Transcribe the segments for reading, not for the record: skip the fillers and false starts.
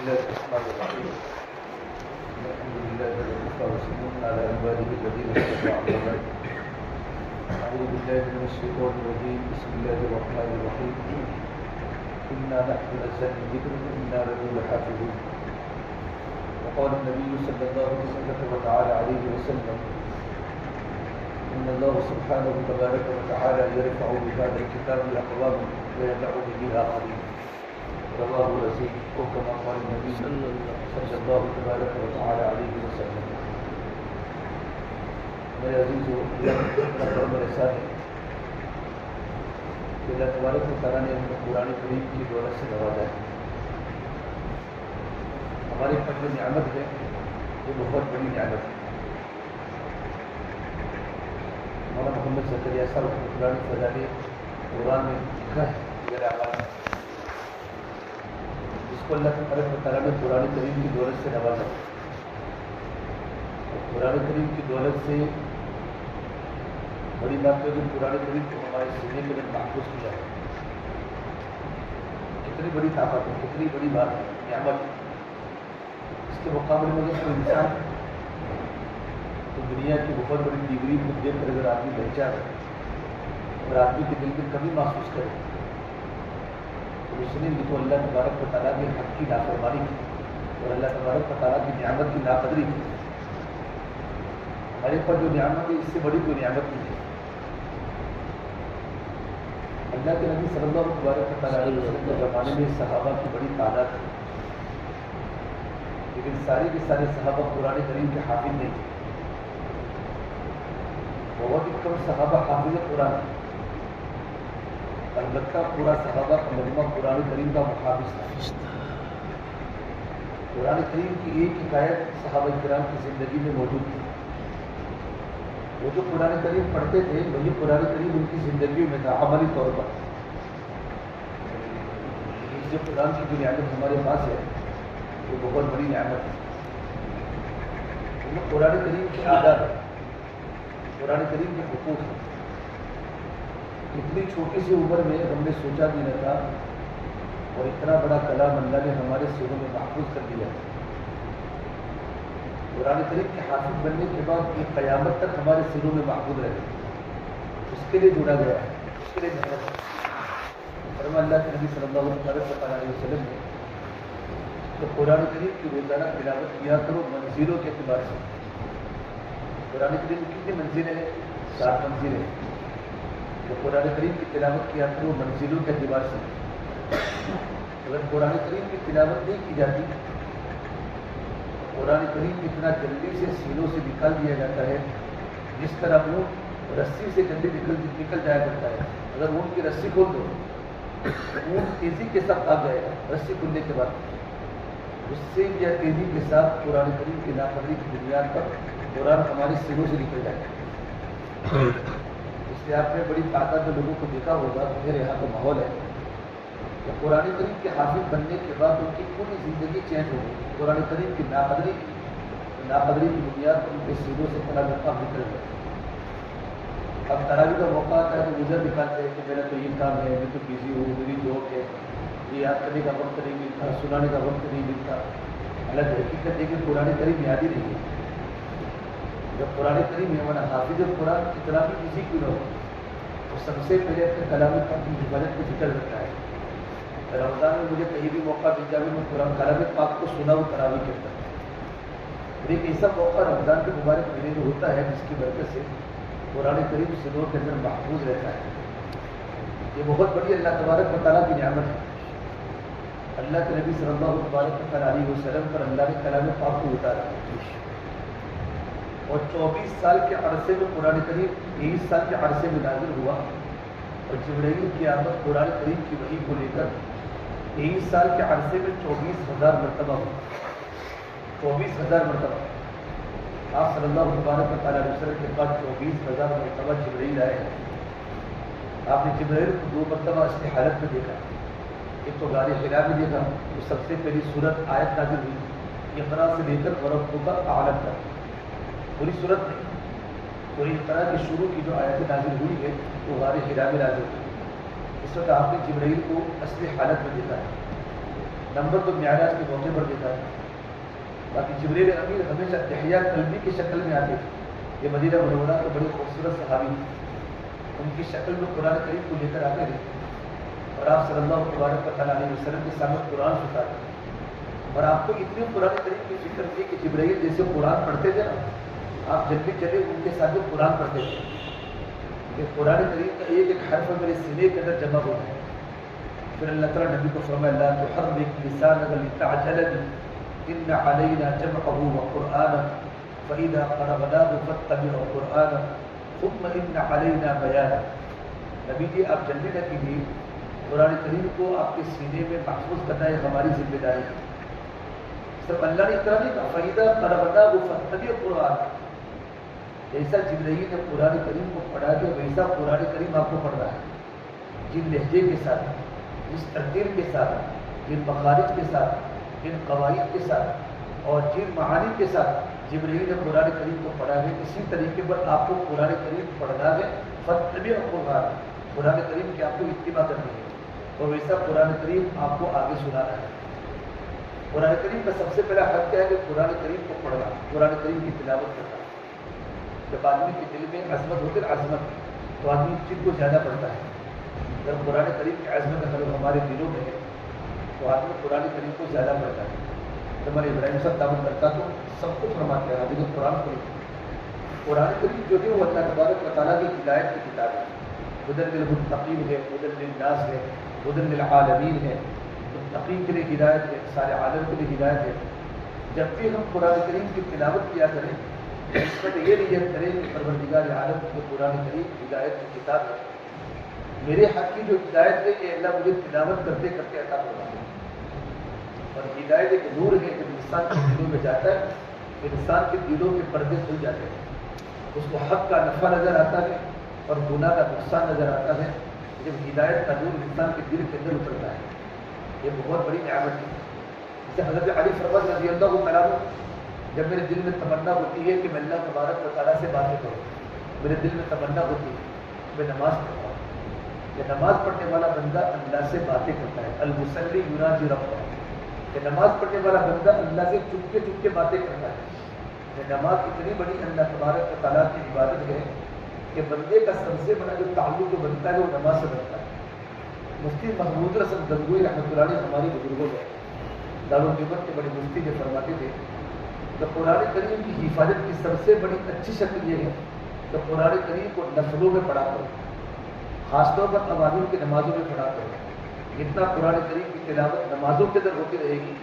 الله الرحمن الرحيم الحمد لله وكفى وسلام على عباده الذين اصطفى أما بعد أعوذ بالله من الشيطان الرجيم بسم الله الرحمن الرحيم إنا نحن نزلنا الذكر وإنا له لحافظون وقال النبي صلى الله وتعالى عليه وسلم إن الله سبحانه تبارك وتعالى يرفع بهذا الكتاب أقوام ويدع به آخرين رواه الرسول كما قال النبي صلى الله تبارك وتعالى عليه وسلم. میرے عزیز و محترم رسال ہے کہ اللہ تبارک و تعالیٰ نے ہمیں قرآن کریم کی دولت سے نوازا ہے. ہماری پر جو نعمت ہے یہ بہت بڑی نعمت ہے. مولانا محمد زکریا صاحب رحمۃ اللہ علیہ نے قرآن میں لکھا ہے میرے آواز میں جس کو اللہ تبارک و تعالیٰ نے قرآن کریم کی دولت سے نوازا. اور قرآن کریم کی دولت سے بڑی بات ہے کہ قرآن کریم کو ہمارے سینے کے اندر محفوظ کیا ہے. کتنی بڑی طاقت ہے, کتنی بڑی بات ہے, نعمت. اس کے مقابلے میں کوئی انسان تو دنیا کی بہت بڑی ڈگری کو دیکھ کر اگر آدمی بچ جائے اور آدمی کے دل میں کمی محسوس کرے تو اس نے بھی تو اللہ تبارک و تعالیٰ کے حق کی نافرمانی کی اور اللہ تبارک و تعالیٰ کی نعمت کی ناقدری کی. ہمارے پر جو نعمت ہے اس سے بڑی کوئی نعمت نہیں ہے. اللہ کے نبی صلی اللہ تبارک و تعالیٰ علیہ وسلم کے زمانے میں صحابہ کی بڑی تعداد ہے, لیکن سارے کے سارے صحابہ قرآن کریم کے حافظ نہیں تھے. بہت ہی کم صحابہ حافظ قرآن تھے. البتہ پورا صحابہ کا مجموعہ قرآن کریم کا محافظ تھا. قرآن کریم کی ایک حکایت صحابہ کرام کی زندگی میں موجود تھی. وہ جو قرآن کریم پڑھتے تھے وہی قرآن کریم ان کی زندگیوں میں تھا عملی طور پر. جو قرآن کی جو نعمت ہمارے پاس ہے وہ بہت بڑی نعمت ہے. قرآن کریم کی آداب ہے, قرآن کریم کے حقوق ہیں. اتنی چھوٹی سی عمر میں ہم نے سوچا بھی نہ تھا اور اتنا بڑا کلام اللہ نے ہمارے سروں میں محفوظ کر دیا. قرآن کریم کے حافظ بننے کے بعد یہ قیامت تک ہمارے سروں میں محفوظ رہے. اس کے لیے جڑا گیا ہے, اس کے لیے محنت ہے. فرما اللہ کے نبی صلی اللہ علیہ وسلم نے تو قرآن کریم کی روزانہ تلاوت کیا کرو منزلوں کے اعتبار سے. قرآن کریم کی کتنی منزلیں ہیں؟ 7 منزلیں. تو قرآن کریم کی تلاوت کیا کرو منزلوں کے اعتبار سے. اگر قرآن کریم کی تلاوت نہیں کی جاتی قرآن کریم اتنا جلدی سے سینوں سے نکال دیا جاتا ہے جس طرح اونٹ رسی سے جلدی نکل جایا کرتا ہے. اگر اونٹ کی رسی کھول دو اونٹ تیزی کے ساتھ آ جائے گا رسی کھلنے کے بعد. اس سے یا تیزی کے ساتھ قرآن کریم کی ناقدری کی بنیاد پر قرآن ہمارے سینوں سے نکل جائے گا. اس لیے آپ نے بڑی تعداد میں لوگوں کو دیکھا ہوگا میرے یہاں کا ماحول ہے کہ قرآن کریم کے حافظ بننے کے بعد ان کی پوری زندگی چینج ہو گئی. قرآن کریم کی ناقدری کی بنیاد پر ان کے سینوں سے قرآن کا نکل گیا. اب تراویح کا موقع آتا ہے تو نظر دکھاتے ہیں کہ میرا تو یہ کام ہے, میں تو بزی ہوں, میری جاب ہے, یہ یاد کرنے کا وقت نہیں ملتا, سنانے کا وقت نہیں ملتا. الگ حقیقت ہے کہ قرآن کریم یاد ہی نہیں ہے. جب قرآن کریم ہے ورنہ حافظ قرآن کتنا بھی کسی کیوں نہ ہو تو سب سے پہلے اپنے کلام پاک کی حفاظت کی فکر رکھتا ہے. رمضان میں مجھے کہیں بھی موقع مل جائے میں قرآن کلام پاک کو سنا ہوں تراویح کے اندر. ایک ایسا موقع رمضان کے مبارک مہینے میں ہوتا ہے جس کی برکت سے قرآن کریم سنوں کے اندر محفوظ رہتا ہے. یہ بہت بڑی اللہ تبارک و تعالیٰ کی نعمت ہے. اللہ کے نبی صلی اللہ علیہ وسلم پر اللہ نے کلام پاک کو اتارا اور 24 سال کے عرصے میں قرآن کریم 23 سال کے عرصے میں نازل ہوا. اور جبرائیل کی آمد قرآن کریم کی وحی کو لے کر 23 سال کے عرصے میں 24,000 مرتبہ ہوئی. 24,000 مرتبہ آپ صلی اللہ علیہ وسلم کے بعد 24,000 مرتبہ جبرائیل آئے. آپ نے جبرائیل کو 2 مرتبہ اس کی حالت میں دیکھا. ایک تو غار حرا میں دیکھا تو سب سے پہلی صورت آیت نازل ہوئی اقرا سے لے کر وربک اعلم تک. پوری صورت نہیں, پوری اقرا کی شروع کی جو آیت نازل ہوئی ہے وہ غار حرا میں نازل ہوئی. اس وقت آپ نے جبرائیل کو اصلی حالت میں دیکھا ہے. نمبر تو معراج کے موقع پر دیکھا تھا. باقی جبریل امین ہمیشہ دحیہ قلبی کی شکل میں آتے تھے. یہ مدینہ منورہ کے بڑے خوبصورت صحابی تھے. ان کی شکل میں قرآن کریم کو لے کر آتے تھے اور آپ صلی اللہ علیہ وسلم کے سامنے قرآن سناتے تھے. اور آپ کو اتنی قرآن کریم کی فکر تھی کہ جبرائیل جیسے قرآن پڑھتے تھے نا, آپ جب بھی چلے ان کے ساتھ قرآن پڑھتے تھے کہ قرآن کریم کا ایک ایک حرف میرے سینے کے اندر جمع ہو جائے. پھر اللہ تعالیٰ نبی کو فرمایا لا تحرک لسانک لتعجل به ان علینا جمعه وقرآنه فإذا قرأناه فاتبع قرآنه ثم ان علینا بیانه. نبی جی آپ جلدی نہ کیجیے, قرآن کریم کو آپ کے سینے میں محفوظ کرنا ہے ہماری ذمہ داری ہے. صرف اللہ نے اتنا نہیں کہا فإذا قرأناه فاتبع قرآنه. جیسا جبرائیل نے قرآن کریم کو پڑھا کہ ویسا قرآن کریم آپ کو پڑھنا ہے, جن لہجے کے ساتھ, جس ترتیب کے ساتھ, جن مخارج کے ساتھ, جن قواعد کے ساتھ اور جن معانی کے ساتھ جبرائیل نے قرآن کریم کو پڑھا ہے, اسی طریقے پر آپ کو قرآن کریم پڑھنا ہے. فاتبع قرآن, قرآن کریم کی آپ کو اتباع کرنی ہے اور ویسا قرآن کریم آپ کو آگے سنانا ہے. قرآن کریم کا سب سے پہلا حق کیا ہے کہ قرآن کریم کو پڑھنا, قرآن کریم کی تلاوت کرنا. جب آدمی کے دل میں عظمت ہوتی ہے, عظمت, تو آدمی چیز کو زیادہ پڑھتا ہے. جب قرآن کریم کی عظمت اگر ہمارے دلوں میں ہے تو آدمی قرآن کریم کو زیادہ پڑھتا ہے. جب ہمارے ابراہیم صاحب دعوت کرتا تو سب کو فرماتے ہیں حضرت قرآن کریم. قرآن کریم جو ہے وہ اللہ تبارک و تعالیٰ کی ہدایت کی کتاب ہے. ہدی للمتقین ہے, ہدی للناس ہے, ہدی للعالمین ہے. متقین کے لیے ہدایت ہے, سارے عالم کے لیے ہدایت ہے. جب بھی ہم قرآن کریم کی تلاوت کیا کریں اس پر یہ نیت کریں کہ پروردگار عالم کے قرآن کریم ہدایت کی کتاب ہے, میرے حق کی جو ہدایت ہے یہ اللہ مجھے تلاوت کرتے کرتے عطا فرمائے. اور ہدایت ایک نور ہے جب انسان کے دلوں میں جاتا ہے انسان کے دلوں کے پردے کھل جاتے ہیں, اس کو حق کا نفع نظر آتا ہے اور گناہ کا نقصان نظر آتا ہے. جب ہدایت کا نور انسان کے دل کے اندر اترتا ہے یہ بہت بڑی نعمت ہے. جیسے حضرت علی فرماتے رضی اللہ تعالیٰ عنہ, جب میرے دل میں تمنا ہوتی ہے کہ میں اللہ تبارک و تعالیٰ سے باتیں کروں, میرے دل میں تمنا ہوتی ہے میں نماز پڑھتا ہوں. کہ نماز پڑھنے والا بندہ اللہ سے باتیں کرتا ہے. المصلی یناجی ربہ, کہ نماز پڑھنے والا بندہ اللہ سے چپ کے باتیں کرتا ہے. کہ نماز اتنی بڑی اللہ تبارک و تعالیٰ کی عبادت ہے کہ بندے کا سب سے بڑا جو تعلق جو بنتا ہے وہ نماز سے بنتا ہے. مفتی محمود رسول گنگوئی رحمۃ اللہ علیہ ہماری بزرگوں میں دارالعلوم کے بڑے مفتی جو فرماتے تھے کہ قرآن کریم کی حفاظت کی سب سے بڑی اچھی شکل یہ ہے کہ قرآن کریم کو نفلوں میں پڑھا کرو, خاص طور پر عوامل کی نمازوں میں پڑھا کرو. جتنا قرآن کریم کی تلاوت نمازوں کے اندر ہوتی رہے گی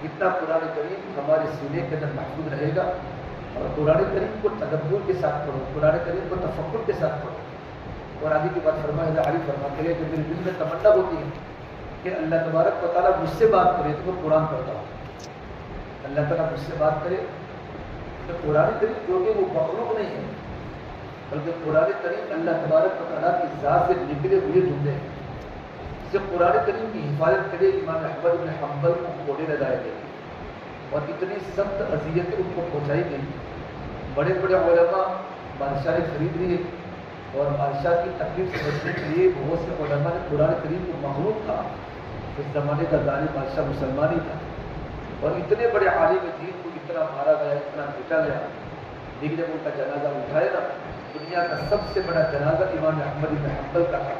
اتنا قرآن کریم ہمارے سینے کے اندر محفوظ رہے گا. اور قرآن کریم کو تدبر کے ساتھ پڑھو, قرآن کریم کو تفکر کے ساتھ پڑھو. اور آگے کی بات فرمائے علی فرماتے ہیں کہ میرے دل میں تمنا ہوتی ہے کہ اللہ تبارک و تعالیٰ مجھ سے بات کرے تو میں قرآن پڑھتا ہوں. اللہ تعالیٰ مجھ سے بات کرے تو قرآن کریم جو کہ وہ مخلوق نہیں ہے بلکہ قرآن کریم اللہ تبارک و تعالیٰ کی ذات سے نکلے ہوئے جملے ہیں. اس سے قرآن کریم کی حفاظت کرے امام احمد بن حنبل کو کوڑے لگائے گئے اور اتنی سخت اذیتیں ان کو پہنچائی گئی. بڑے بڑے علماء بادشاہ خرید لیے اور بادشاہ کی تکلیف سمجھنے کے لیے بہت سے علماء نے قرآن کریم کو مخلوق کہا. اس زمانے کا ظالم بادشاہ مسلمان ہی تھا اور اتنے بڑے عالم دین کو اتنا مارا گیا, اتنا پیٹا گیا. لیکن جب ان کا جنازہ اٹھایا نا, دنیا کا سب سے بڑا جنازہ امام احمد بن حنبل کا تھا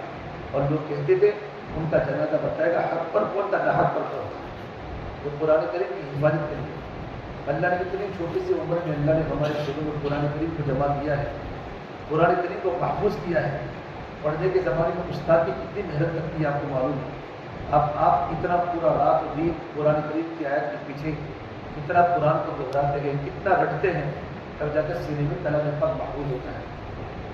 اور لوگ کہتے تھے ان کا جنازہ بتائے گا حق پر کون تھا, ناحق پر کون. وہ قرآن کریم کی حفاظت کے لیے اللہ نے اتنی چھوٹی سی عمر میں اللہ نے ہمارے شروع میں قرآن کریم کو جمع کیا ہے, قرآن کریم کو محفوظ کیا ہے. پڑھنے کے زمانے میں استاد کی کتنی محنت کرتی ہے آپ کو معلوم ہے. اب آپ اتنا پورا رات و دن قرآن کریم کی آیت کے پیچھے کتنا قرآن کو دہراتے ہیں, کتنا رٹتے ہیں, تب جا کر سینے میں کلام پاک محفوظ ہوتا ہے.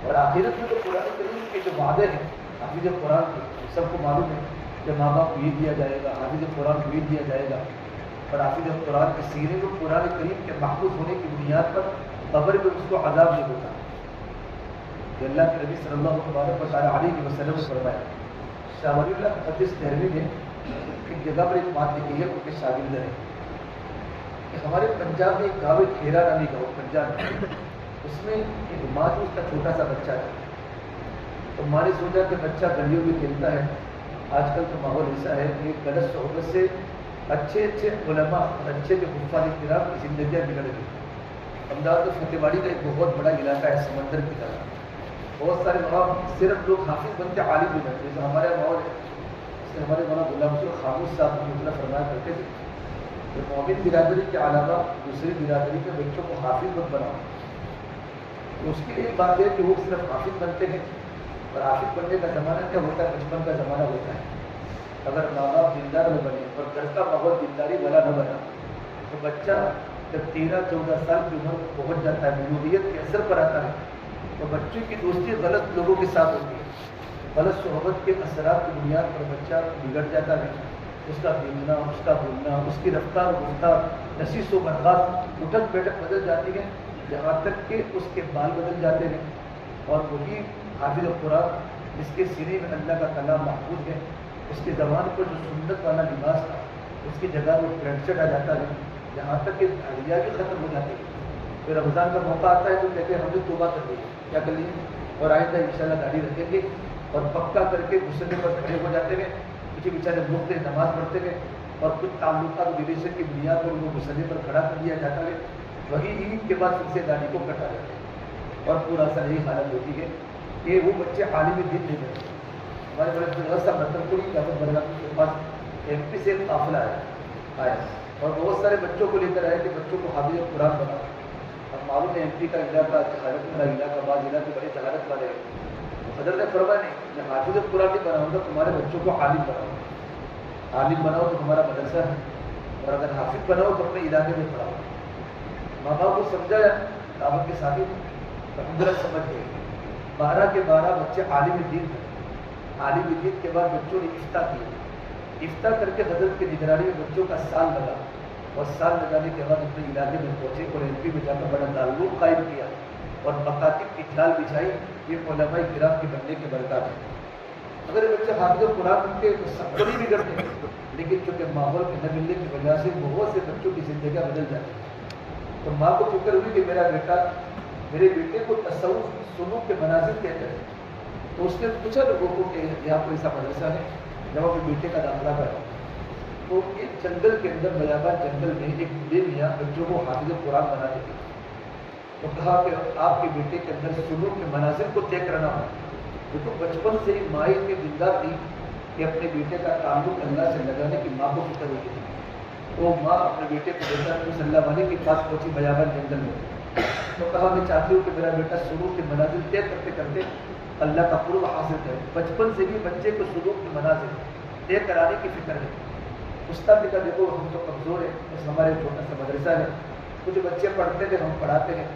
اور آخرت میں تو قرآن کریم کے جو وعدے ہیں حافظ قرآن کے سب کو معلوم ہے کہ ماں باپ کو یہ دیا جائے گا, حافظ قرآن کو یہ دیا جائے گا. اور حافظ قرآن کے سینے میں قرآن کریم کے محفوظ ہونے کی بنیاد پر قبر میں اس کو عذاب نہیں ہوتا. کہ اللہ کے نبی صلی اللہ علیہ وسلم نے فرمایا, شاہ ولی اللہ محدث دہلوی نے ایک جگہ پر ایک بات لکھی ہے ان کے شاگرد نے کہ ہمارے پنجاب میں ایک گاؤں کھیرا نامی گاؤں پنجاب میں, اس میں ایک ماں جو اس کا چھوٹا سا بچہ ہے. تو ماں نے سوچا کہ بچہ گلیوں میں کھیلتا ہے, آج کل تو ماحول ایسا ہے کہ غلط صحبت سے اچھے اچھے علماء اور اچھے جو حفاظ کرام کی زندگیاں بگڑ گئی. امداد فتح واڑی کا ایک بہت بڑا علاقہ ہے سمندر کی طرح. بہت سارے وہاں صرف لوگ حافظ بنتے عالم بھی بنتے. جیسے ہمارے ماحول ہے اس سے ہمارے مولانا غلام رسول خاموش صاحب نے فرمایا کرتے تھے کہ مومن برادری کے علاوہ دوسری برادری کے بچوں کو حافظ مت بناؤ. تو اس کی ایک بات ہے کہ وہ صرف حافظ بنتے ہیں اور حافظ بننے کا زمانہ کیا ہوتا ہے؟ بچپن کا زمانہ ہوتا ہے. اگر ماں باپ دیندار نہ بنے اور گھر کا ماحول دینداری والا نہ بنا تو بچہ جب 13-14 سال کی عمر میں پہنچ جاتا ہے, بلوغیت کے اثر پر آتا ہے, تو بچوں کی دوستی غلط لوگوں کے ساتھ ہوتی ہے. غلط صحبت کے اثرات کی بنیاد پر بچہ بگڑ جاتا ہے. اس کا بولنا, اس کا بولنا, اس کی رفتار و گفتار, نشیس و برداشت, اٹھک بیٹھک بدل جاتی ہے, یہاں تک کہ اس کے بال بدل جاتے ہیں. اور وہی حافظ قرآن جس کے سینے میں اللہ کا کلام محفوظ ہے, اس کے زبان پر جو سنت والا لباس تھا اس کی جگہ وہ پینٹ شرٹ آ جاتا ہے, یہاں تک کہ دھڑیاں بھی ختم ہو جاتی ہے. پھر رمضان کا موقع آتا ہے تو کہتے ہیں ہم نے توبہ کر لی, کیا کر لیے, اور آئندہ انشاءاللہ داڑھی رکھیں گے, اور پکا کر کے غسل پر کھڑے ہو جاتے ہیں. کسی بیچارے مفت نماز پڑھتے ہیں اور کچھ تعلقات ریلیشن کی بنیاد پر ان کو غسل پر کھڑا کر دیا جاتا ہے. وہی عید کے بعد پھر سے داڑھی کو کٹا جاتا ہے اور پورا سا یہی حالت ہوتی ہے کہ وہ بچے عالم دین نہیں کرتے. ہمارے بڑے بزرگ صاحب نتن پوری قیامت برگاہ کے پاس ایم پی سے ایک قافلہ آیا اور بہت سارے بچوں کو لے کر آئے کہ بچوں کو حافظ قرآن بناؤ. اب معلوم ہے ایم پی کا علاقہ جہالت والا علاقہ, بعض علاقے بڑے جہالت والے ہیں. حضرت نے فرمایا نہیں, میں حافظ قرآن نہیں بناؤں گا, تمہارے بچوں کو عالم بناؤ. عالم بناؤ تو ہمارا مدرسہ ہے, اور اگر حافظ بناؤ تو اپنے علاقے میں پڑھاؤ. ماں باپ کو سمجھایا, دعوت کے ساتھی الحمدللہ سمجھ گئے. 12 کے 12 بچے عالم دین ہیں. عالم دین کے بعد بچوں نے افتاح کیا. افتاح کر کے حضرت کی نگرانی میں بچوں کا سال لگا, اور سال لگانے کے بعد اپنے علاقے میں پہنچے اور ایم پی میں جا کر بڑا دارالعلوم قائم کیا اور مکاتب کی ڈھال بچھائی. یہ علماء کرام کے بننے کے برکات ہے. اگر یہ بچے حافظ قرآن کے سب کو نہیں بگڑتے, لیکن چونکہ ماحول کے نہ ملنے کی وجہ سے بہت سے بچوں کی زندگیاں بدل جاتی ہیں. تو ماں کو فکر ہوئی کہ میرا بیٹا, میرے بیٹے کو تصوف سنو کے مناظر کہتے ہیں. تو اس نے پوچھا لوگوں کو کہ یہاں کوئی ایسا مدرسہ ہے جب اپنے بیٹے کا داخلہ کرا. تو ایک جنگل کے اندر بیابان جنگل میں ایک بے میاں بچوں کو حافظ قرآن بناتے تھے. تو کہا کہ آپ کے بیٹے کے اندر سلوک کے مناظر کو طے کرنا ہو. کیونکہ بچپن سے ہی ماں اتنی زندہ تھی کہ اپنے بیٹے کا تعلق اللہ سے لگانے کی ماں کو فکر ہوتی تھی. تو ماں اپنے بیٹے کو لے کر صلی اللہ علیہ کے پاس پہنچی بیابان جنگل میں. تو کہا میں چاہتی ہوں کہ میرا بیٹا سلوک کے مناظر طے کرتے کرتے اللہ کا قرب حاصل کرے. بچپن سے بھی بچے کو سلوک کے مناظر طے کرانے کی فکر ہے. استاد نے کہا دیکھو ہم تو کمزور ہیں, بس ہمارے چھوٹا سا مدرسہ ہے, کچھ بچے پڑھتے تھے ہم پڑھاتے ہیں,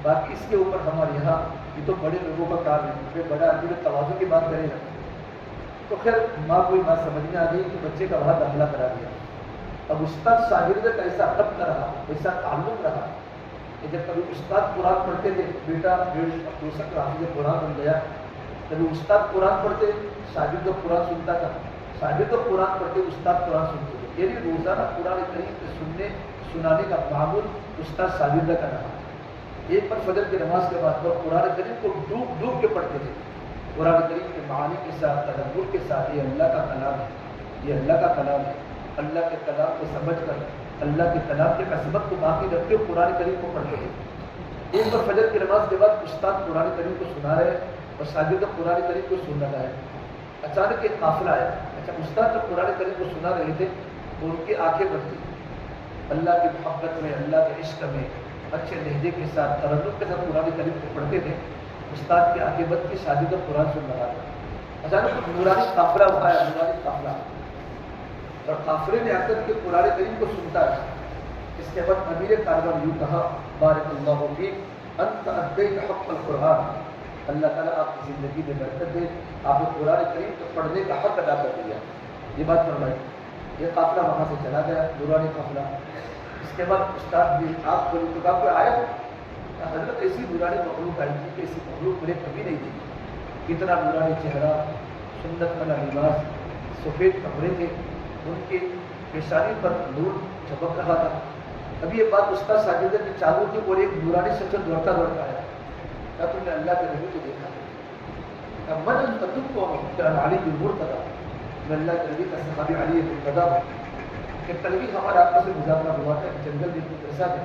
باقی اس کے اوپر ہمارے یہاں یہ تو بڑے لوگوں کا کام ہے, پھر بڑا آدمی توازن کی بات کرے گا. تو خیر ماں کو بات سمجھ میں آ گئی کہ بچے کا وہاں داخلہ کرا دیا. اب استاد شاگرد کا ایسا ربط رہا, ایسا تعلق رہا کہ جب کبھی استاد قرآن پڑھتے تھے, بیٹا 1.5 حافظ قرآن بن گیا. کبھی استاد قرآن پڑھتے, شاگرد قرآن سنتا تھا, شاگرد قرآن پڑھتے, استاد قرآن سنتے تھے. یعنی روزانہ قرآن کریم کے سنانے کا معمول استاد شاگرد کا رہا. ایک پر فجر کی نماز کے بعد قرآن کریم کو ڈوب ڈوب کے پڑھتے تھے. قرآن کریم کے معانی کے ساتھ, تدبر کے ساتھ, یہ اللہ کا کلام ہے, یہ اللہ کا کلام ہے. اللہ کے کلام کو سمجھ کر اللہ کے کلام کے عظمت کو باقی رکھتے ہوئے قرآن کریم کو پڑھتے تھے. ایک پر فجر کی نماز کے بعد استاد قرآن کریم کو سنا رہے اور شاگرد قرآن کریم کو سن رہا ہے. اچانک ایک قافلہ آیا. اچھا استاد جب قرآن کریم کو سنا رہے تھے تو ان کی آنکھیں بندی, اللہ کی محبت میں, اللہ کے عشق میں, اچھے لہجے کے ساتھ, ترنم کے ساتھ قرآن کریم کو پڑھتے تھے. استاد کی آنکھیں بند کی, شاگرد قرآن سن رہا تھا. اچانک نورانی قافلہ اٹھایا, نورانی قافلہ, اور قافلے نے آ کر کے قرآن کریم کو سنتا ہے. اس کے بعد امیر کاروان یوں کہا, بارک اللہ فیک انت ادیت حق القرآن, اللہ تعالیٰ آپ کی زندگی میں برکت دے, آپ نے قرآن کریم کو پڑھنے کا حق ادا کر دیا. یہ بات فرمائی. یہ قافلہ وہاں سے چلا گیا, نورانی قافلہ. اس کے بعد استاد بھی آپ کو انتخاب پہ آیا, حضرت ایسی نورانی مخلوق آئی تھی کہ ایسی مخلوق مجھے کبھی نہیں دی. اتنا نورانی چہرہ, سنت والا لباس, سفید کپڑے تھے, ان کی پیشانی پر نور چمک رہا تھا. ابھی یہ بات استاد شاگرد کی چالو تھی اور ایک نورانی شخص دوڑتا دوڑتا آیا. کیا تم نے اللہ کے نبی کو دیکھا؟ کیا من تم کو علی المرتضیٰ, میں اللہ کے نبی کا صحابی علی المرتضیٰ. کہ کل بھی ہمارا آپس میں مذاکرہ ہوا تھا کہ جنگل دن کو کیسا ہے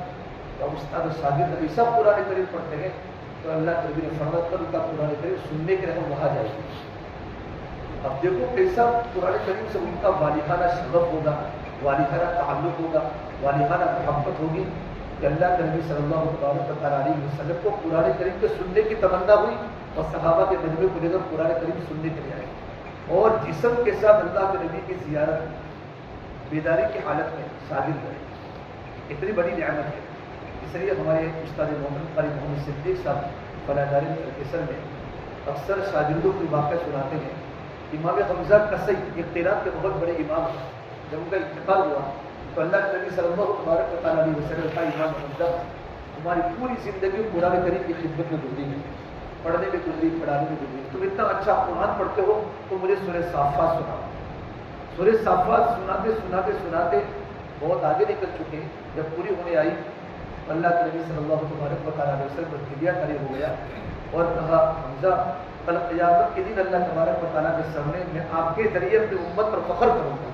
تو استاد و شاگرد ابھی سب قرآن کریم پڑھتے ہیں تو اللہ نبی نے فرمایا کر ان کا قرآن کریم سننے کے لیے وہاں جائے گی. اب دیکھو کیسا قرآن کریم سے ان کا والدانہ شغف ہوگا, والدانہ تعلق ہوگا, والدانہ محبت ہوگی کہ اللہ کے نبی صلی اللہ علیہ وسلم کو قرآن کریم کے سننے کی تمنا ہوئی اور صحابہ کے مجموعے کو لے کر قرآن کریم سننے کے لیے آئے اور جسم کے ساتھ اللہ کے نبی کی زیارت بیداری کی حالت میں شامل کرے. اتنی بڑی نعمت ہے. اس لیے ہمارے استاد محمد قاری محمد صدیق صاحب فلاح کیسر میں اکثر شاگردوں کو واقعہ سناتے ہیں. امام حمزہ قصی اختیارات کے بہت بڑے امام ہیں. جب ان کا انتقال ہوا تو اللہ کے نبی صلی اللہ علیہ وسلم کا امام حمزہ ہماری پوری زندگی قرآن کریم کی خدمت میں گزری ہے, پڑھنے میں گزری, پڑھانے میں گزری. تم اتنا اچھا قرآن پڑھتے ہو تو مجھے سورہ صافات سنا. سورہ صافات سناتے سناتے سناتے بہت آگے نکل چکے. جب پوری ہونے آئی اللہ کے نبی صلی اللہ علیہ وسلم پر دلیا کھڑے ہو گیا اور کہا حمزہ کل قیامت کے دن اللہ تبارک و تعالیٰ کے سامنے میں آپ کے ذریعے اپنی امت پر فخر کروں گا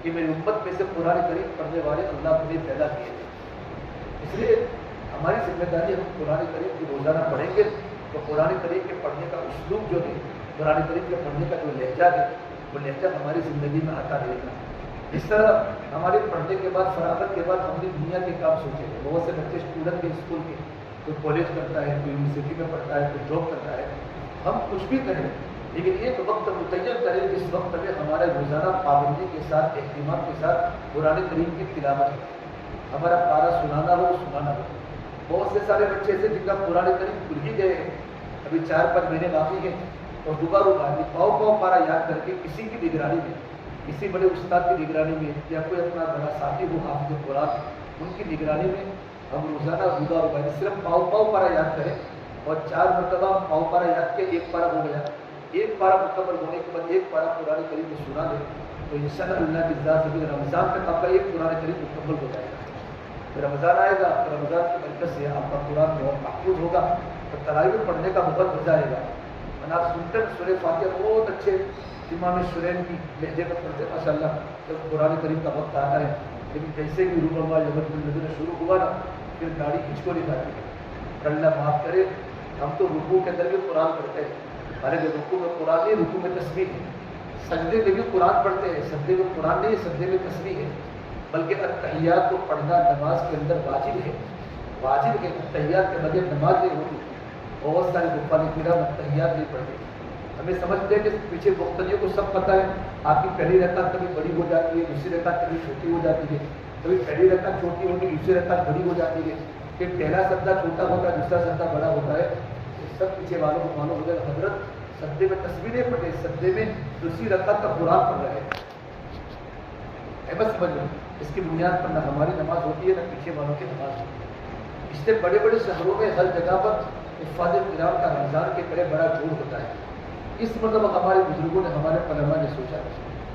کہ میری امت میں سے قرآن کریم پڑھنے والے اللہ نے پیدا کیے ہیں. اس لیے ہماری ذمہ داری ہم قرآن کریم کی روزانہ پڑھیں گے تو قرآن کریم کے پڑھنے کا اسلوب جو ہے, قرآن کریم کے پڑھنے کا جو لہجہ ہے وہ لہجہ ہماری زندگی میں آتا رہے گا. اس طرح ہمارے پڑھنے کے بعد فراغت کے بعد ہم نے دنیا کے کام سوچے ہیں. بہت سے بچے اسٹوڈنٹ کے اسکول کے, کوئی کالج کرتا ہے, کوئی یونیورسٹی میں پڑھتا ہے, کوئی جاب کرتا ہے. ہم کچھ بھی کریں لیکن ایک وقت متعین کریں جس وقت میں ہمارے روزانہ پابندی کے ساتھ اہتمام کے ساتھ قرآن کریم کی تلاوت ہے, ہمارا پارا سنانا ہو سنانا ہو. بہت سے سارے بچے ایسے جن کا قرآن کریم کھل ہی گئے ہیں, ابھی 4-5 مہینے باقی ہیں اور دوبارہ پاؤ پارا یاد کر کے کسی کی نگرانی میں, کسی بڑے استاد کی نگرانی میں یا کوئی اپنا بڑا ساتھی ہو حافظ قرآن ان کی نگرانی میں ہم روزانہ دوبارہ صرف پاؤ پارا یاد کریں اور 4 مرتبہ پاؤ پارا یاد کے 1 پارا ہو گیا. 1 پارا مکمل ہونے کے بعد 1 پارا قرآن کریم میں سنا دیں تو انشاءاللہ اللہ کی ذات سے رمضان تک آپ کا 1 قرآن کریم مکمل ہو جائے گا. پھر رمضان آئے گا, رمضان کی برکت سے آپ کا قرآن بہت محفوظ ہوگا اور تراویح پڑھنے کا بہت مزہ آئے گا. آپ سنتے ہیں سورہ فاتحہ بہت اچھے امام شرین کی لہجے پر پڑھتے ہیں ماشاء اللہ. جب قرآن کریم کا وقت آتا ہے لیکن جیسے بھی روح اللہ شروع ہوا نا پھر گاڑی کھینچ کو نہیں جاتی ہے. اللہ معاف کرے, ہم تو رکوع کے اندر بھی قرآن پڑھتے ہیں. حالانکہ رکوع میں قرآن نہیں, رکوع میں تسبیح ہے. سجدے میں بھی قرآن پڑھتے ہیں, سجدے میں قرآن نہیں, سجدے میں تسبیح ہے. بلکہ التحیات کو پڑھنا نماز کے اندر واجب ہے. واجب ہے, التحیات کے بغیر نماز نہیں ہوتی. بہت سارے حفاظ کرام التحیات نہیں پڑھتے. ہمیں سمجھتے ہیں کہ پیچھے مختلف کو سب پتہ ہے. آپ کی پہلی رکعت کبھی بڑی ہو جاتی ہے, دوسری رکعت کبھی چھوٹی ہو جاتی ہے, کبھی پہلی رکعت چھوٹی ہوگی دوسری رکعت بڑی ہو جاتی ہے, کہ پہلا سجدہ چھوٹا ہوتا ہے دوسرا سجدہ بڑا ہوتا ہے. سب پیچھے والوں کو معلوم ہو گیا حضرت سجدے میں تصویریں پڑھے, سجدے میں دوسری رکعت کا قرآن پڑھ رہے ہیں. بس سمجھ لو اس کی بنیاد پر نہ ہماری نماز ہوتی ہے نہ پیچھے والوں کی نماز ہوتی ہے. اس سے بڑے بڑے شہروں میں ہر جگہ پر حفاظ کرام کا رمضان کے بڑے بڑا جوڑ ہوتا ہے. اس مطلب ہمارے بزرگوں نے, ہمارے علماء نے سوچا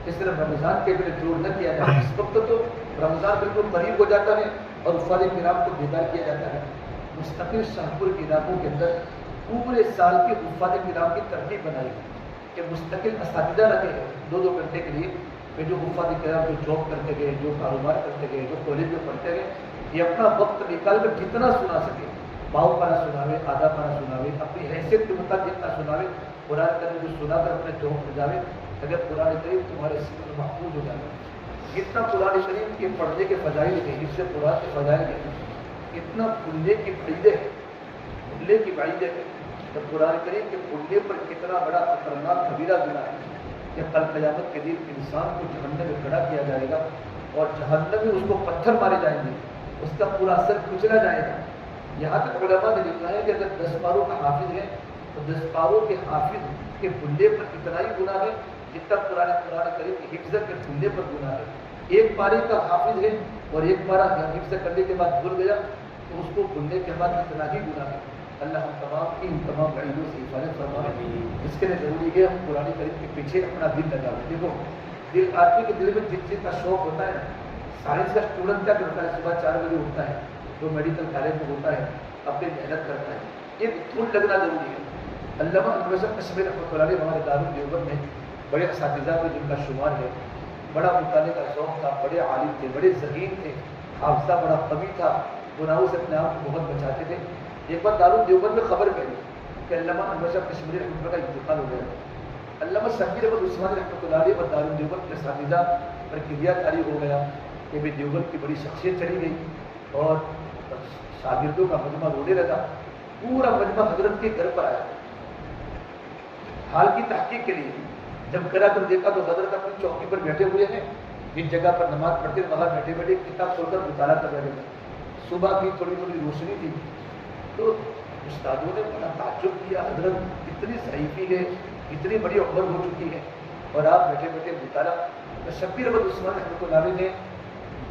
اس طرح رمضان کے بڑے جوڑ نہ کیا جائے. اس وقت تو رمضان بالکل قریب ہو جاتا ہے اور حفاظ کرام کو بیدار کیا جاتا ہے. مستقل شاہپور کے علاقوں کے اندر پورے سال کے حفاظ کرام کی ترتیب بنائی کہ مستقل اساتذہ رکھے ہیں 2-2 گھنٹے کے لیے, کہ جو حفاظ کرام جو جاب کرتے گئے, جو کاروبار کرتے گئے, جو کالج میں پڑھتے گئے, یہ اپنا وقت نکال کر جتنا سنا سکے, باؤ پارا سناوے, آدھا پارا سناوے, اپنی حیثیت کے مطابق جتنا سناوے, قرآن کریم جو سنا کر اپنے جاب پر جاوے. اگر قرآن کریم تمہارے سر میں محفوظ ہو جائے گا. جتنا قرآن کریم کے پڑھنے کے فضائل ہیں, حفظ قرآن کے فضائل ہیں, اتنا بھولنے کی بعیدیں ہیں, بھولنے کی بعیدیں ہیں. جب قرآن کریم کے بھولنے پر کتنا بڑا خطرناک کبیرہ گناہ ہے کہ کل قیامت کے دن انسان کو جہنم میں کھڑا کیا جائے گا اور جہنم میں اس کو پتھر مارے جائیں گے, اس کا پورا اثر کچلا جائے گا. یہاں تک علماء نے لکھا ہے کہ اگر 10 پاروں کا حافظ ہے تو 10 پاروں کے حافظ کے بھولنے پر اتنا ہی گناہ ہے جتنا قرآن کریم کے حفظ کے بھولنے پر گناہ ہے. 1 پارے کا حافظ ہے اور 1 پارا حفظ کرنے کے بعد بھول گیا تو اس کو بھولنے کے بعد اتنا ہی گناہ ہے. اللہ ہم تمام کی ان تمام وعیدوں سے حفاظت فرمائے. اس کے لیے ضروری ہے ہم قرآن کریم کے پیچھے اپنا دل لگا لیں. دیکھو دل آدمی کے دل میں جس چیز کا شوق ہوتا ہے, سائنس کا اسٹوڈنٹ کیا کرتا ہے, صبح 4 بجے اٹھتا ہے, جو میڈیکل کالج میں ہوتا ہے, اپنی محنت کرتا ہے. یہ دھول لگنا ضروری ہے. علامہ ابو الحسن کشمیری رحمۃ اللہ علیہ ہمارے دارالدیوبند میں بڑے اساتذہ میں جن کا شمار ہے, بڑا مطالعے کا شوق تھا، بڑے عالم تھے، بڑے ذہین تھے، حافظہ بڑا قوی تھا، گناہوں سے اپنے آپ کو بہت بچاتے تھے۔ ایک بار دارالدیوبند میں خبر پھیلی کہ علامہ انور شاہ کشمیری رحمۃ اللہ کا انتقال ہو گیا۔ علامہ شبیر احمد عثمانی رحمۃ اللہ علیہ اور دارالدیوبند کے اساتذہ پر کریا طاری ہو گیا کہ بھی دیوبند کی بڑی شخصیت چلی گئی اور شاگردوں کا مجمع رونے لگا۔ پورا مجمع حضرت کے گھر پر آیا حال کی تحقیق کے لیے۔ جب کرا کر دیکھا تو حضرت اپنی چوکی پر بیٹھے ہوئے ہیں، جس جگہ پر نماز پڑھتے وہاں بیٹھے بیٹھے کتاب کھول کر مطالعہ کر رہے تھے۔ صبح کی تھوڑی تھوڑی روشنی تھی تو استادوں نے بڑا تعجب کیا، حضرت اتنی ضعیفی ہے، اتنی بڑی عمر ہو چکی ہے اور آپ بیٹھے بیٹھے مطالعہ۔ شبیر احمد عثمانی رحمۃ اللہ علیہ نے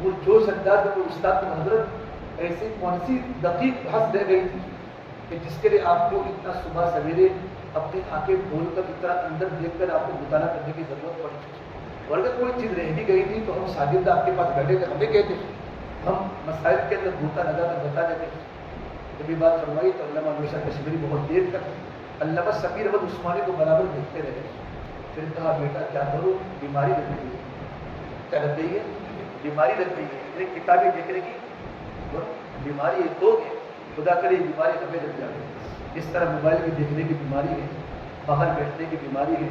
وہ جوش انداز میں استاد کو، حضرت ایسی کون سی دقیق بحث رہ گئی تھی کہ جس کے لیے آپ کو اتنا صبح سویرے اپنی آنکھیں کھول کر اتنا اندر دیکھ کر آپ کو مطالعہ کرنے کی ضرورت پڑی؟ اور اگر کوئی چیز رہ بھی گئی تھی تو ہم شاگرد آپ کے پاس بیٹھے تھے، ہمیں کہتے ہم مسائل کے اندر بھوٹا لگا کر بتا دیتے۔ جب یہ بات فرمائی تو علامہ انور شاہ کشمیری بہت دیر تک علامہ شبیر احمد عثمانی کو برابر دیکھتے رہے۔ پھر کہا بیٹا کیا کرو، بیماری لگ گئی ہے۔ کیا لگ گئی ہے؟ بیماری لگ گئی ہے۔ ایک کتابیں دیکھنے کی بیماری ہے تو خدا کرے بیماری ہمیں لگ جائے۔ اس طرح موبائل کی دیکھنے کی بیماری ہے، باہر بیٹھنے کی بیماری ہے،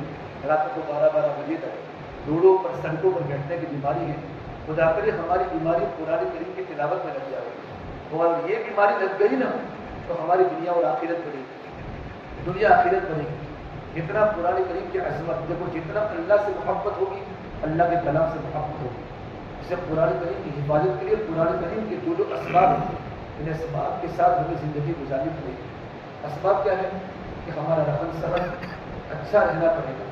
رات کو 12 بجے تک روڈوں پر سڑکوں پر بیٹھنے کی بیماری ہے۔ خدا کرے ہماری بیماری قرآن کریم کی تلاوت میں لگ جائے اور یہ بیماری لگ گئی نا تو ہماری دنیا اور آخرت بنے گی، دنیا آخرت بنے گی۔ جتنا قرآن کریم کی عظمت دیکھو، جتنا اللہ سے محبت ہوگی، اللہ کے کلام سے محبت ہوگی۔ اسے قرآن کریم کی حفاظت کے لیے قرآن کریم کے جو اسباب ہیں ان اسباب کے ساتھ ہمیں زندگی گزارنی پڑے گی۔ اسباب کیا ہے کہ ہمارا رہن سہن اچھا رہنا پڑے گا،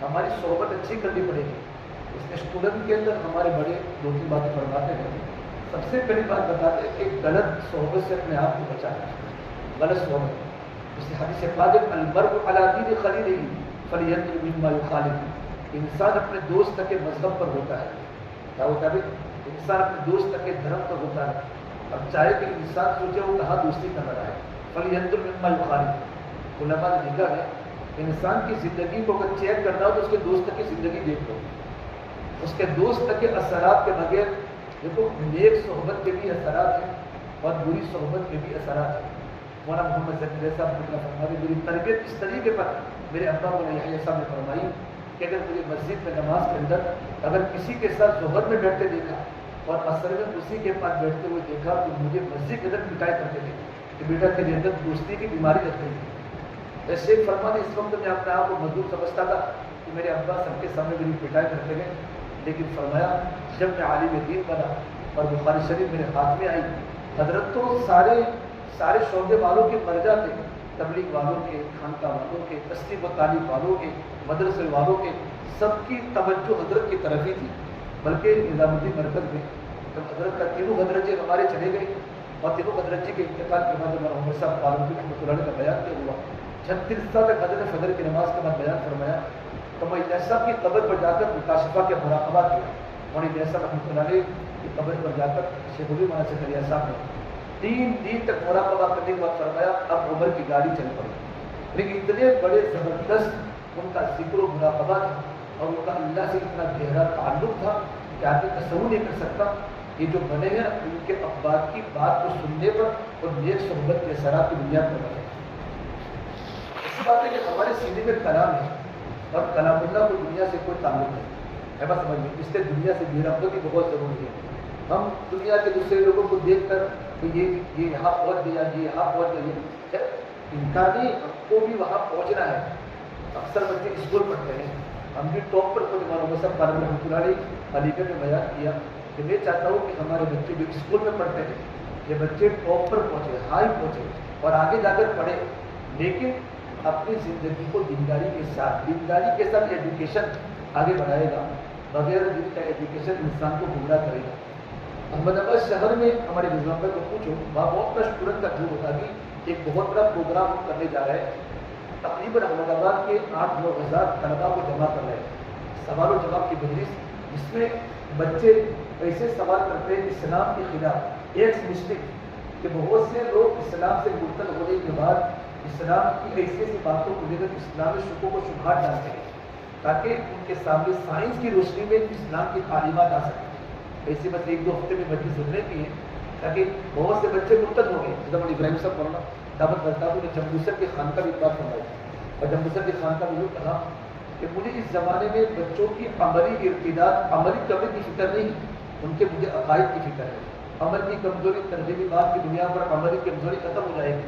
ہماری صحبت اچھی کرنی پڑے گی۔ اس اسٹوڈنٹ کے اندر ہمارے بڑے دو تین باتیں فرماتے ہیں۔ سب سے پہلی بات بتاتے ہیں کہ غلط صحبت سے اپنے آپ کو بچانا، غلط صحبت جسے حدیث پاک المرء علی دین خلیلہ فلینظر مما یخالف، انسان اپنے دوست کے مذہب پر ہوتا ہے۔ کیا ہوتا ہے؟ انسان اپنے دوست کے دھرم پر ہوتا ہے۔ اب چاہے کہ انسان سوچے وہ کہاں دوستی کر رہا ہے، فلینظر مما یخالف۔ علماء نے لکھا ہے انسان کی زندگی کو اگر چیک کرنا ہو تو اس کے دوست کی زندگی دیکھ لو، اس کے دوست کے اثرات کے بغیر دیکھو نیک صحبت کے بھی اثرات ہیں اور بری صحبت کے بھی اثرات ہیں۔ مولانا محمد زکریا صاحب نے فرمایا میری تربیت اس طریقے پر میرے ابا مولانا یحییٰ صاحب نے فرمائی کہ اگر مجھے مسجد میں نماز کے اندر اگر کسی کے ساتھ ظہر میں بیٹھتے دیکھا اور عصر میں اسی کے پاس بیٹھتے ہوئے دیکھا تو مجھے مسجد کے اندر پٹائی کرتے تھے کہ بیٹا تیرے اندر دوستی کی بیماری لگ گئی ہے۔ ایسے فرمانے اس وقت میں اپنے آپ کو مزدور سمجھتا تھا کہ میرے ابا سب کے سامنے میری پٹائی کرتے ہیں، لیکن فرمایا جب میں عالم دین بنا اور بخاری شریف میرے ہاتھ میں آئی، حضرت تو سارے شعبے والوں کے مرجع تھے، تبلیغ والوں کے، خانقاہ والوں کے، تسلیغ و تعلیم والوں کے، مدرسے والوں کے، سب کی توجہ حضرت کی طرف ہی تھی۔ بلکہ نظام الدین مرکز میں جب حضرت کا تینوں حضرت جی ہمارے چلے گئے اور تینوں حضرت جی کے انتقال کے بعد جب عمر صاحب فاروقی رحمۃ اللہ علیہ کا بیان کیا ہوا 36 سال تک حضرت فجر کی نماز کے بعد بیان فرمایا تو میں جیسا کی قبر پر جا کر مکاشفہ کے مراقبہ کیا اور جیسا رحمۃ اللہ علیہ کی قبر پر جا کر شیخ العلوم مولانا زکریا صاحب نے 3 دن تک مراقبہ کرنے کے بعد فرمایا اب عمر کی گاڑی چل پڑی۔ لیکن اتنے بڑے زبردست ان کا ذکر و مراقبہ تھا اور ان کا اللہ سے اتنا گہرا تعلق تھا کہ آدمی تصور نہیں کر سکتا۔ یہ جو بنے ہیں ان کے اباد کی بات کو سننے پر اور نیک صحبت کے اثرات کی بنیاد پر بنے۔ ایسی بات ہے کہ ہمارے سینے میں کلام ہے اور کلام اللہ کو دنیا سے کوئی تعلق نہیں ہے، بس سمجھ لیں اس لیے دنیا سے بے رغبتی بہت ضروری ہے۔ ہم دنیا کے دوسرے لوگوں کو دیکھ کر کہ یہ یہاں پہنچ گیا، یہ یہاں پہنچ گیا، انکار نہیں، ہم کو بھی وہاں پہنچنا ہے۔ اکثر بچے اسکول پڑھتے ہیں، ہم بھی ٹاپ پر پہنچے، مولانا صاحب فاروق رحمۃ اللہ علیہ علی گڑھ میں بیان کیا کہ میں چاہتا ہوں کہ ہمارے بچے جو اسکول میں پڑھتے ہیں یہ بچے ٹاپ پر پہنچے، ہائی پہنچے اور آگے جا کر پڑھے، لیکن اپنی زندگی کو دینداری کے ساتھ ایجوکیشن آگے بڑھائے گا۔ بغیر دین کا ایجوکیشن انسان کو گمراہ کرے گا۔ احمد آباد شہر میں ہمارے نظام پر کو پوچھو، وہاں بہت بڑا اسٹوڈنٹ کا گروپ ہوتا کہ ایک بہت بڑا پروگرام کرنے جا رہے ہیں، تقریباً احمد آباد کے 8-9 ہزار طلباء کو جمع کر رہے ہیں، سوال و جواب کی مجلس، جس میں بچے ایسے سوال کرتے ہیں اسلام کے خلاف ایک مسٹک کہ بہت سے لوگ اسلام سے مرتد ہونے کے بعد اسلام کی ایسی ایسی باتوں کو لے کر اسلامی شکوں کو شبہات ڈالتے ہیں تاکہ ان کے سامنے سائنس کی روشنی میں اسلام کی تعلیمات آ سکیں. ایسے بس 1-2 ہفتے میں بچے سننے کی ہیں تاکہ بہت سے بچے مرتد ہو گئے. جب ابراہیم صاحب مولانا دعوت کرتا ہوں نے جمبوسر کے خانقاہ بھی بات فرمائی اور جمبوسر کے خانقاہ میں کہا کہ مجھے اس زمانے میں بچوں کی عملی ارتداد عملی کمی کی فکر نہیں, ان کے مجھے عقائد کی فکر ہے. عمل کی کمزوری ترجیحی بات کی دنیا پر عملی کمزوری ختم ہو جائے گی.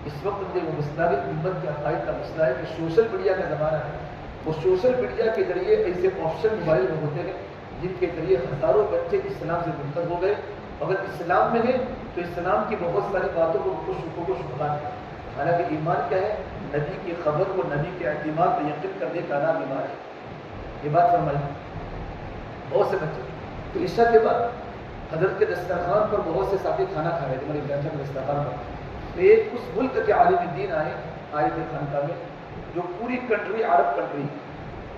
اس وقت مجھے وہ مسئلہ امت کے عقائد کا مسئلہ ہے کہ سوشل میڈیا کا زمانہ ہے. وہ سوشل میڈیا کے ذریعے ایسے آپشن موبائل میں ہوتے ہیں جن کے ذریعے ہزاروں بچے اسلام سے منتقل ہو گئے. اگر اسلام میں ہے تو اسلام کی بہت ساری باتوں کو شبہات ہے. حالانکہ ایمان کیا ہے؟ نبی کی خبر کو نبی کے اعتماد پر یقین کرنے کا نام ایمان ہے. یہ بات فرمائی. بہت سے بچے تو عشاء کے بعد حضرت کے دسترخوان پر بہت سے ساتھی کھانا کھا رہے تھے ہمارے بچوں کے دسترخوان پر. تو ایک اس ملک کے عالم دین آئے تھے خانقاہ میں, جو پوری کنٹری عرب کنٹری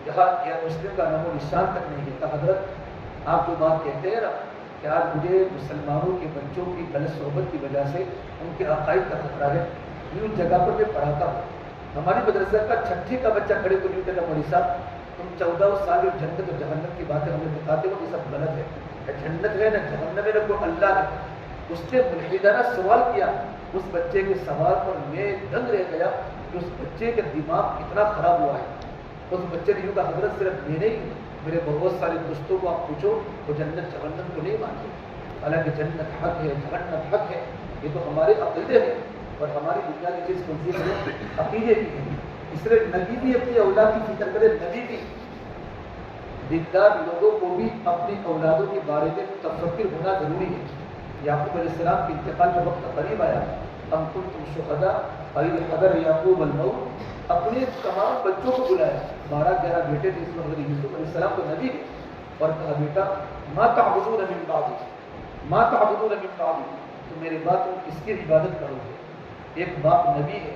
جہاں مسلم کا نام و نشان تک نہیں ہے. حضرت آپ جو بات کہتے ہیں نا کہ آج مجھے مسلمانوں کے بچوں کی غلط صحبت کی وجہ سے ان کے عقائد کا خطرہ ہے, یہ اس جگہ پر میں پڑھاتا ہوں. ہماری مدرسہ کا 6ٹھی کا بچہ کھڑے کو نہیں کہتا مولوی صاحب تم 14 سال جو جنت اور جہنم کی باتیں ہمیں بتاتے ہو یہ سب غلط ہے. نہ جنت ہے نہ جہنم ہے نہ کوئی اللہ ہے. اس نے ملحدانہ سوال کیا. اس بچے کے سوال پر میں دنگ رہ گیا کہ اس بچے کا دماغ کتنا خراب ہوا ہے. اس بچے نے یوں کہا حضرت صرف میں نہیں میرے بہت سارے دوستوں کو آپ پوچھو وہ جنت جہنم کو نہیں مانتے. حالانکہ جنت حق ہے جہنم حق ہے, یہ تو ہمارے عقیدے ہیں اور ہماری دنیا کی چیز کون سی ہے؟ عقیدے کی ہے. اس لیے نبی بھی اپنی اولاد کی فکر کرے. نبی بھی دیندار لوگوں کو بھی اپنی اولادوں کے بارے میں متفکر ہونا ضروری ہے. یعقوب علیہ السلام کے انتقال کا وقت قریب آیا. ام کنتم شہداء اذ حضر یعقوب الموت, اپنے تمام بچوں کو بلایا. 12-11 بیٹے تھے. اس میں حضرت یوسف علیہ السلام تو نبی ہے اور کہا بیٹا ما تعبدون من بعدی, ما تعبدون من بعدی, تو میرے بعد تم کس کی عبادت کرو گے؟ ایک باپ نبی ہے.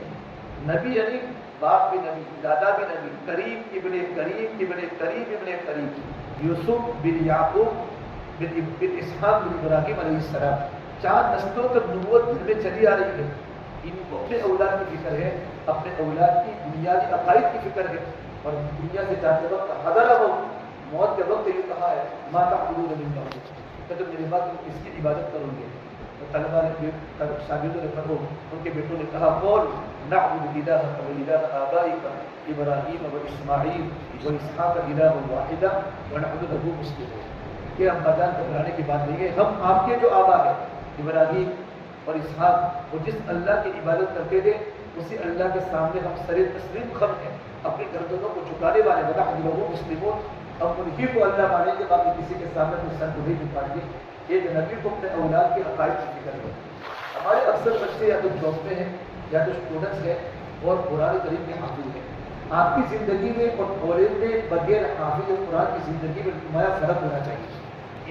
نبی یعنی باپ بھی نبی, دادا بھی نبی, قریب ابن قریب ابن قریب ابن قریب. یوسف بن یعقوب بن اسحاق بن ابراہیم علیہ السلام, 4 نسلوں تک نبوت گھر میں چلی آ رہی ہے. ان کو اپنے اولاد کی فکر ہے, اپنے اولاد کی بنیادی عقائد کی فکر ہے. اور دنیا سے جاتے وقت حضر موت کے وقت یہ کہا ہے ما تعبدون من بعدی, کہ میرے بعد تم کس کی عبادت کرو گے؟ تو طلبا نے شاگردوں نے پڑھو, ان کے بیٹوں نے کہا قول نعبد الہک و الہ آبائک ابراہیم و اسماعیل و اسحاق الہ واحدا ونحن له مسلمون. کہ ابا جان گھبرانے کی بات نہیں ہے, ہم آپ کے جو آبا ہیں ابراہیم اور اسحاق وہ جس اللہ کی عبادت کرتے تھے اسی اللہ کے سامنے ہم سر تسلیم خم ہیں, اپنی گردنوں کو جھکانے والے. ونحن له مسلمون, ہم انہی کو اللہ مانیں گے, باقی کسی کے سامنے اپنے سر کو نہیں جھکائیں گے. ایک نبی کو اپنے اولاد کے عقائد کی فکر ہے. ہمارے اکثر بچے یا تو جاب میں ہیں یا تو اسٹوڈنٹس ہیں اور قرآن کریم کے حافظ ہیں. آپ کی زندگی میں اور کالج میں بغیر حافظ قرآن کی زندگی میں نمایاں فرق ہونا چاہیے.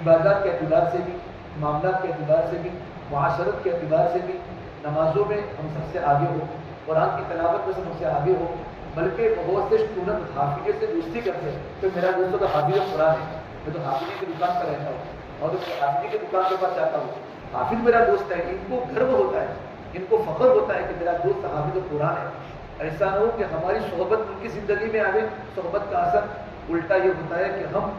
عبادات کے اعتبار سے بھی, معاملات کے اعتبار سے بھی, معاشرت کے اعتبار سے بھی. نمازوں میں ہم سب سے آگے ہو, قرآن کی تلاوت میں سب سے آگے ہو. بلکہ بہت سے اسٹوڈنٹ حافظ سے دوستی کرتے ہیں کہ میرا دوست تو حافظ قرآن ہے, میں تو حافظ کی دکان پر رہتا ہوں اور حافظ کی دکان کے پاس جاتا ہوں, حافظ میرا دوست ہے. ان کو گرو ہوتا ہے, ان کو فخر ہوتا ہے کہ میرا دوست حافظ قرآن ہے. ایسا نہ ہو کہ ہماری صحبت ان کی زندگی میں آئے. صحبت کا اثر الٹا یہ ہوتا ہے کہ ہم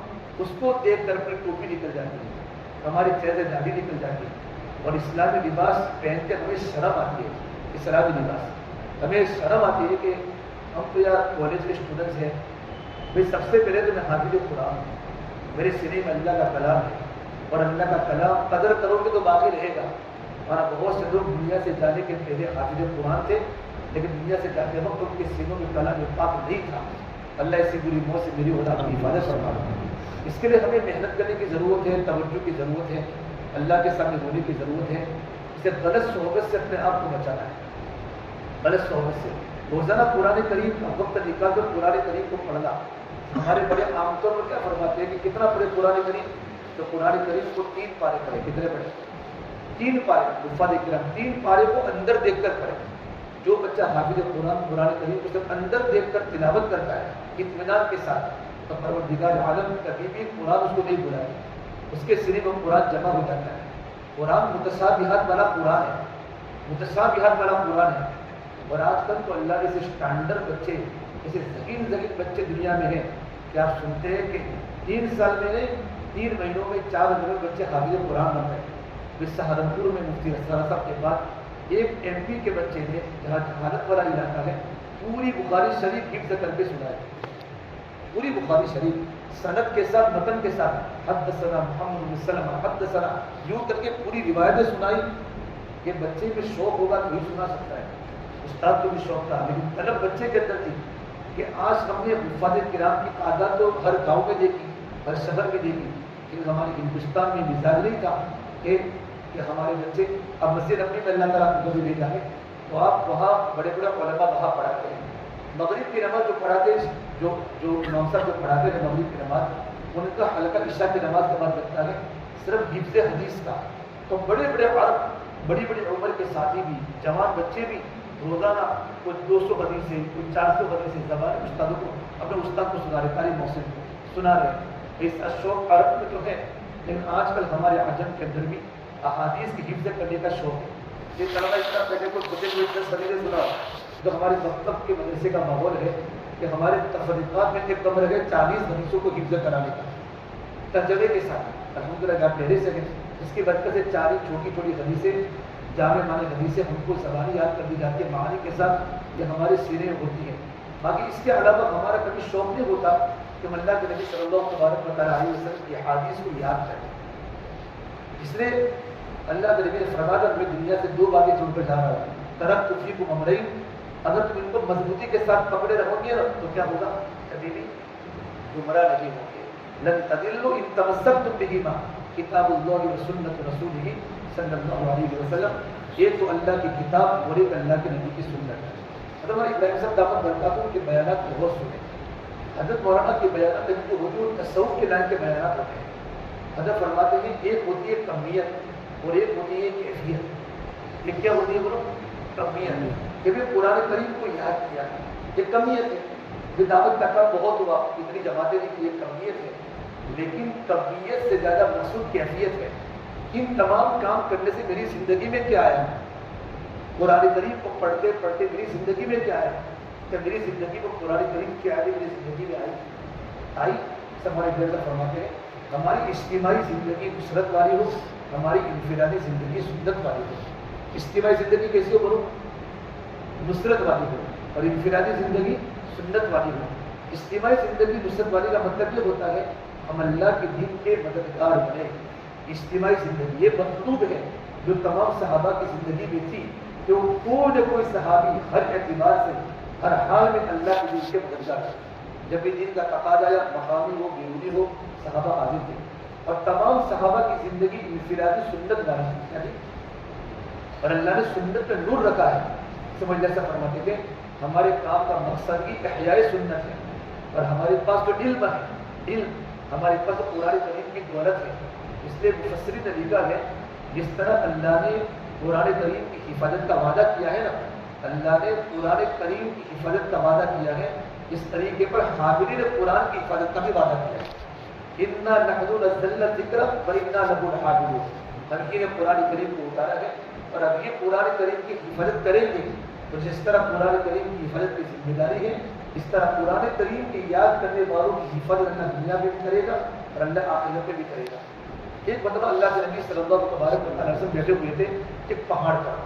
اس کو دیکھ کر اپنی ٹوپی نکل جاتی ہے, ہماری چہرے داڑھی نکل جاتی ہے. اور اسلامی لباس پہن کے ہمیں شرم آتی ہے. اسلامی لباس ہمیں شرم آتی ہے کہ ہم تو یار کالج کے اسٹوڈنٹس ہیں. بھائی سب سے پہلے تو میں حافظ قرآن ہوں, میرے سینے میں اللہ کا کلام ہے اور اللہ کا کلام قدر کرو گے تو باقی رہے گا. اور بہت سے لوگ دنیا سے جانے کے پہلے حافظ قرآن تھے لیکن دنیا سے جاتے وقت ان کے سینوں میں کلام پاک نہیں تھا. اللہ ایسی بری موت سے میری اور آپ کی حفاظت فرمائے. اس کے لیے ہمیں محنت کرنے کی ضرورت ہے, توجہ کی ضرورت ہے, اللہ کے سامنے ہونے کی ضرورت ہے. اسے غلط صحبت سے اپنے آپ کو بچانا ہے. غلط صحبت سے روزانہ قرآن کریم کا وقت نکال کر قرآن کریم کو پڑھنا. ہمارے بڑے عام طور پر کیا فرماتے ہیں کہ کتنا پڑھے قرآن کریم, تو قرآن کریم کو 3 پارے پڑھے. کتنے پڑھے؟ 3 پارے. حفاظ کرام 3 پارے کو اندر دیکھ کر پڑھے. جو بچہ حافظ قرآن کریم کو صرف اندر دیکھ کر تلاوت کرتا ہے اطمینان کے ساتھ, تو پروردگار عالم کبھی بھی قرآن اس کو نہیں بلائے, اس کے سینے میں قرآن جمع ہو جاتا ہے. قرآن متشابہات والا قرآن ہے, متشابہات والا قرآن ہے. اور آج کل تو اللہ کے اسٹینڈرڈ بچے, ایسے ذہین بچے دنیا میں ہیں کہ آپ سنتے ہیں کہ 3 سال میں نے 3 مہینوں میں 4 ہزار بچے حافظ قرآن بن گئے. پھر سہارنپور میں مفتی اسرار صاحب کے بعد ایک MP کے بچے نے, جہاں جہالت والا علاقہ ہے, پوری بخاری شریف حفظ کر کے سنائے. پوری بخاری شریف سند کے ساتھ, متن کے ساتھ, حدثنا محمد بن سلمہ حدثنا, یوں کر کے پوری روایتیں سنائی. کہ بچے میں شوق ہوگا تو ہی سنا سکتا ہے. استاد کو بھی شوق تھا, لیکن طلب بچے کے اندر تھی کہ آج ہم نے حفاظ کرام کی تعداد تو ہر گاؤں میں دیکھی, ہر شہر میں دیکھی, لیکن ہمارے ہندوستان میں مزاج نہیں تھا کہ ہمارے بچے اب مسجد نبوی میں اللہ تعالیٰ کو بھی بھیجا ہے تو آپ وہاں بڑے بڑے علماء وہاں پڑھاتے ہیں. مغرب کی نماز جو پڑھاتے ہیں, جو امام صاحب جو پڑھاتے ہیں مغرب کی نماز, ان کا حلقہ عشاء کی نماز کے بعد لگتا ہے صرف حفظ حدیث کا. تو بڑے بڑے عرب, بڑی بڑی عمر کے ساتھی بھی, جوان بچے بھی روزانہ کچھ 200 حدیثیں, کچھ 400 حدیثیں زبان استادوں کو, اپنے استاد کو سنا رہے, قاری محسن کو سنا رہے. اس کا شوق عرب میں تو ہے, لیکن آج کل ہمارے عجم کے اندر بھی احادیث کی حفظ کرنے کا شوق ہے. یہ طلبہ اس طرح پہلے کو چھوٹے چھوٹے 10 سلیقے سنا, جو ہمارے مکتب کے مدرسے کا ماحول ہے کہ ہمارے تفریقات میں ایک کمرہ ہے 40 حدیثوں کو حفظ کرانے کا ترجمے کے ساتھ. الحمدللہ آپ پہلے سے ہیں, اس کی برکت سے 40 چھوٹی چھوٹی حدیثیں, جامع معنی حدیثیں ہم کو زبانی یاد کر دی جاتی ہے معانی کے ساتھ, یہ ہمارے سینے میں ہوتی ہیں. باقی اس کے علاوہ ہمارا کبھی شوق نہیں ہوتا کہ ہم اللہ کے نبی صلی اللہ علیہ وسلم کی حدیث کو یاد کریں. اس لیے اللہ کے نبی نے فرمایا میں دنیا سے 2 باتیں چھوڑ کر جا رہا ہوں, ترکت فیکم امرین, اگر تم ان کو مضبوطی کے ساتھ پکڑے رہو گے تو کیا ہوگا, کبھی بھی گمراہ نہیں ہوں گے. لن تضلوا ان تمسکتم بہما کتاب اللہ و سنت رسولہ صلی اللہ علیہ وسلم. یہ تو اللہ کی کتاب اور ایک اللہ کے نبی کی سنت ہے. حضرت ابراہیم صاحب دعوت برکاتہ کے بیانات بہت سنے. حضرت مولانا کے بیانات ان کے حضور تصوف کے لائن کے بیانات ہوتے ہیں. حضرت فرماتے ہیں ایک ہوتی ہے کمیت اور ایک ہوتی ہے کیفیت. یہ کیا ہوتی ہے بولو, کمیت, کہ بھی قرآن کریم کو یاد کیا, یہ کمیت ہے. یہ دعوت کا کام بہت ہوا, اتنی جماعتیں نہیں کہ یہ کمیت ہے, لیکن کمیت سے زیادہ مقصود کیفیت ہے. ان تمام کام کرنے سے میری زندگی میں کیا آیا, قرآن کریم کو پڑھتے پڑھتے میری زندگی میں کیا آیا, کہ میری زندگی کو قرآن کریم کیا آئی, میری زندگی میں آئی. ہمارے گھر فرماتے ہیں ہماری اجتماعی زندگی نصرت والی ہو, ہماری انفرادی زندگی سنت والی ہو. اجتماعی زندگی کیسی ہو بولو, نصرت والی ہو, اور انفرادی زندگی سنت والی ہو. اجتماعی زندگی نصرت والی کا مطلب یہ ہوتا ہے ہم اللہ کے دین کے مددگار بنے. اجتماعی زندگی یہ مطلوب ہے جو تمام صحابہ کی زندگی میں تھی, کہ کوئی نہ کوئی صحابی ہر اعتبار سے ہر حال میں اللہ کے دین کے مددگار ہے. جب بھی دین کا تقاضا یا مقامی ہو بیرونی ہو, صحابہ حاضر تھے. اور تمام صحابہ کی زندگی انفرادی سنت والی تھی, اور اللہ نے سنت پہ نور رکھا ہے. سمجھ جیسا فرماتے تھے ہمارے کام کا مقصد ہی احیاء سنت ہے, اور ہمارے پاس جو علم ہے, علم ہمارے پاس قرآن کریم کی دولت ہے. اس لیے مفسرین نے لکھا ہے جس طرح اللہ نے قرآن کریم کی حفاظت کا وعدہ کیا ہے نا, اللہ نے قرآن کریم کی حفاظت کا وعدہ کیا ہے, اس طریقے پر حاملین قرآن کی حفاظت کا بھی وعدہ کیا ہے. انا نحن نزلنا الذکر وانا له لحافظون. ہم نے قرآن کریم کو اتارا ہے اور اب یہ قرآن کریم کی حفاظت کریں گے. تو جس طرح قرآن کریم کی حفاظت کی ذمہ داری ہے, اس طرح قرآن کریم کی یاد کرنے والوں کی حفاظت اللہ دنیا میں بھی کرے گا اور اللہ آخرت میں بھی کرے گا. ایک مرتبہ اللہ کے نبی صلی اللہ علیہ وسلم بیٹھے ہوئے تھے ایک پہاڑ پر,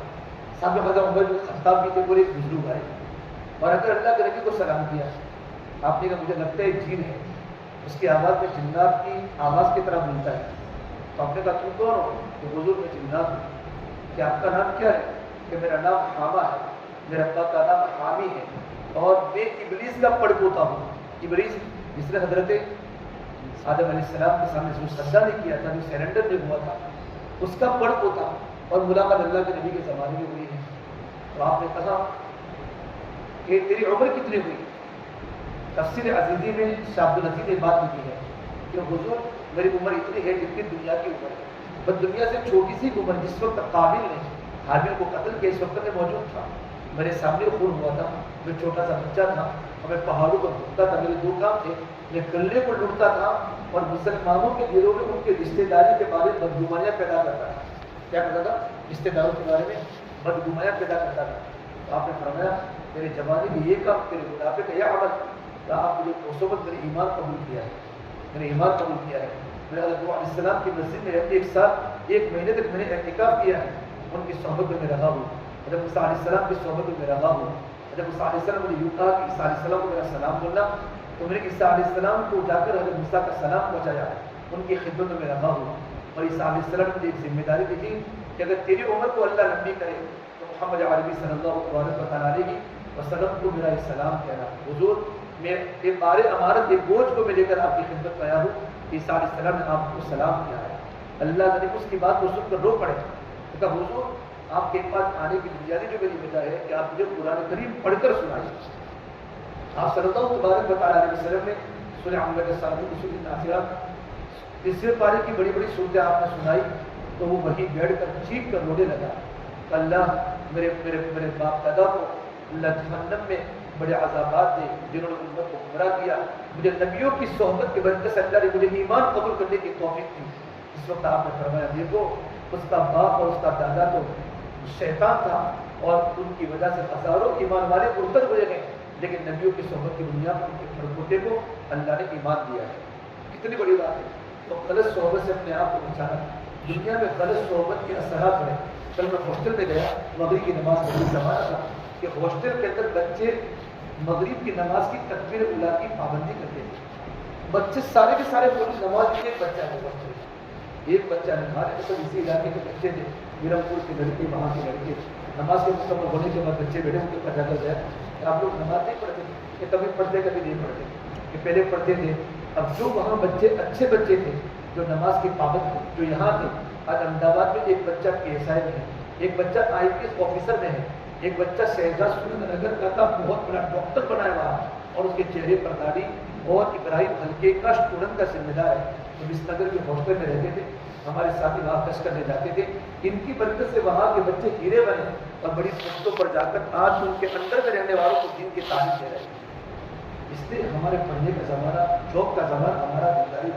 سامنے حضرت عمر بن خطاب بھی تھے, پورے ایک بزرگ آئے اور اگر اللہ کے نبی کو سلام کیا, آپ نے کہا مجھے لگتا ہے جن ہے, اس کی آواز میں جنات کی آواز کی طرح ملتا ہے. تو آپ نے کہا تم کون ہو؟ کہ حضور میں جنات ہوں. کہ آپ کا نام کیا ہے؟ کہ میرا نام حامہ ہے, میرے ابا کا نام حامی ہے, اور میں ابلیس کا پڑ پوتا ہوں. ابلیس جس نے حضرت آدم علیہ السلام کے سامنے جو سجدہ نہیں کیا تھا, جو سیرنڈر نہیں ہوا تھا, اس کا پڑ پوتا, اور ملاقات اللہ کے نبی کے زمانے میں ہوئی ہے. تو آپ نے کہا کہ تیری عمر کتنی ہوئی؟ تفسیر عزیزی میں شاہ عبد العزیز نے بات کی ہے کہ حضور میری عمر اتنی ہے جتنی دنیا کی عمر ہے, بس دنیا سے چھوٹی سی عمر. جس وقت قابل نے حابیل کو قتل کیا اس وقت میں موجود تھا, میرے سامنے خون ہوا تھا, میں چھوٹا سا بچہ تھا, اور میں پہاڑوں کو ڈھونڈتا تھا. میرے 2 کام تھے, میں گلے کو ڈھونڈتا تھا اور مسلمانوں کے دلوں میں ان کے رشتے داری کے بارے میں بدگمانیاں پیدا کرتا تھا. کیا کرتا تھا؟ رشتے داروں کے بارے میں بدگمانیاں پیدا کرتا تھا. تو آپ نے فرمایا میرے جوانی میں یہ کام تیرے بڑھاپے کا یہ عمل کہ آپ مجھے صحبت میرے ایمان قبول کیا ہے، میں نے ایمان قبول کیا ہے. میں حضرت نوح علیہ السلام کی مسجد میں ایک سال 1 مہینے تک میں نے اعتکاف کیا ہے، ان کی صحبت میں رہا ہوں. حضرت موسیٰ علیہ السلام کی صحبت میں رہا ہوں. حضرت موسیٰ علیہ السلام نے یوں کہا کہ عیسیٰ علیہ السلام کو میرا سلام بولنا، تو میں نے عیسیٰ علیہ السلام کو جا کر حضرت موسیٰ کا سلام پہنچایا، ان کی خدمت میں رہا ہوں. اور عیسیٰ علیہ السلام نے ایک ذمہ داری دی تھی کہ اگر تیری عمر کو اللہ لمبی کرے تو محمد عربی صلی اللہ علیہ وسلم کو میرا یہ سلام کہنا. حضور میں ایک بار امارت ایک بوجھ کو میں لے کر آپ کی خدمت میں آیا ہوں. عیسیٰ علیہ السلام نے آپ کو سلام کیا ہے. اللہ نے اس کی بات کو سن کر رو پڑے. کہا حضور آپ کے پاس آنے کی بنیادی جو میری وجہ ہے کہ آپ مجھے قرآن کریم پڑھ کر سنائیے. آپ صلی اللہ علیہ وسلم نے سورہ عامر کے ساتھ سورہ ناصرہ تیسرے پارے کی بڑی بڑی صورتیں آپ نے سنائی تو وہ وہیں بیٹھ کر چیخ کر رونے لگا. اللہ میرے میرے میرے باپ دادا کو اللہ جہنم میں بڑے عذابات دے جنہوں نے امت کو گمراہ کیا. مجھے نبیوں کی صحبت کی برکت سے اللہ نے مجھے ایمان قبول کرنے کی توفیق دی. اس وقت آپ نے فرمایا دیکھو اس کا باپ اور اس کا دادا تو شیطان تھا اور ان کی وجہ سے ہزاروں ایمان والے مرتد ہوئے گئے، لیکن نبیوں کی صحبت کی بنیاد پر ان کے پڑپوتے کو اللہ نے ایمان دیا ہے. کتنی بڑی بات ہے. تو غلط صحبت سے اپنے آپ کو بچانا. دنیا میں غلط صحبت کے اثرات ہیں. کل میں ہاسٹل میں گیا، مغرب کی نماز کا زمانہ تھا کہ ہاسٹل کے اندر بچے مغرب کی نماز کی تکبیر اولیٰ کی پابندی کرتے تھے. بچے سارے کے سارے پوری نماز میں ایک بچہ ہے، ایک بچہ نہیں. ہمارے سب اسی علاقے کے بچے تھے، میرمپور کے لڑکے، وہاں کے لڑکے. نماز کے مکمل ہونے کے بعد بچے بیٹھے ان کے پتہ چل جائے کہ آپ لوگ نماز نہیں پڑھتے، کہ کبھی پڑھتے کبھی نہیں پڑھتے، کہ پہلے پڑھتے تھے. اب جو وہاں بچے اچھے بچے تھے جو نماز کے پابند تھے جو یہاں تھے، آج احمد آباد میں ایک بچہ PSI میں ہے، ایک بچہ IPS آفیسر میں ہے، ایک بچہ شہزاد سریندر نگر کا بہت بڑا ڈاکٹر بنایا ہوا ہے اور اس کے چہرے پر داڑھی. اور ابراہیم ہلکے کا اسٹوڈنٹ کا ذمہ دار ہے. جب اس نگر کے ہاسٹل میں رہتے تھے ہمارے ساتھی وہاں کش کرنے جاتے تھے. ان کی برکت سے وہاں کے بچے ہیرے بنے اور بڑی پوسٹوں پر جا کر آج ان کے اندر میں رہنے والوں کو دین کی تعلیم دے رہے ہیں. اس لیے ہمارے پڑھنے کا زمانہ، شوق کا زمانہ ہمارا ذمہ داری.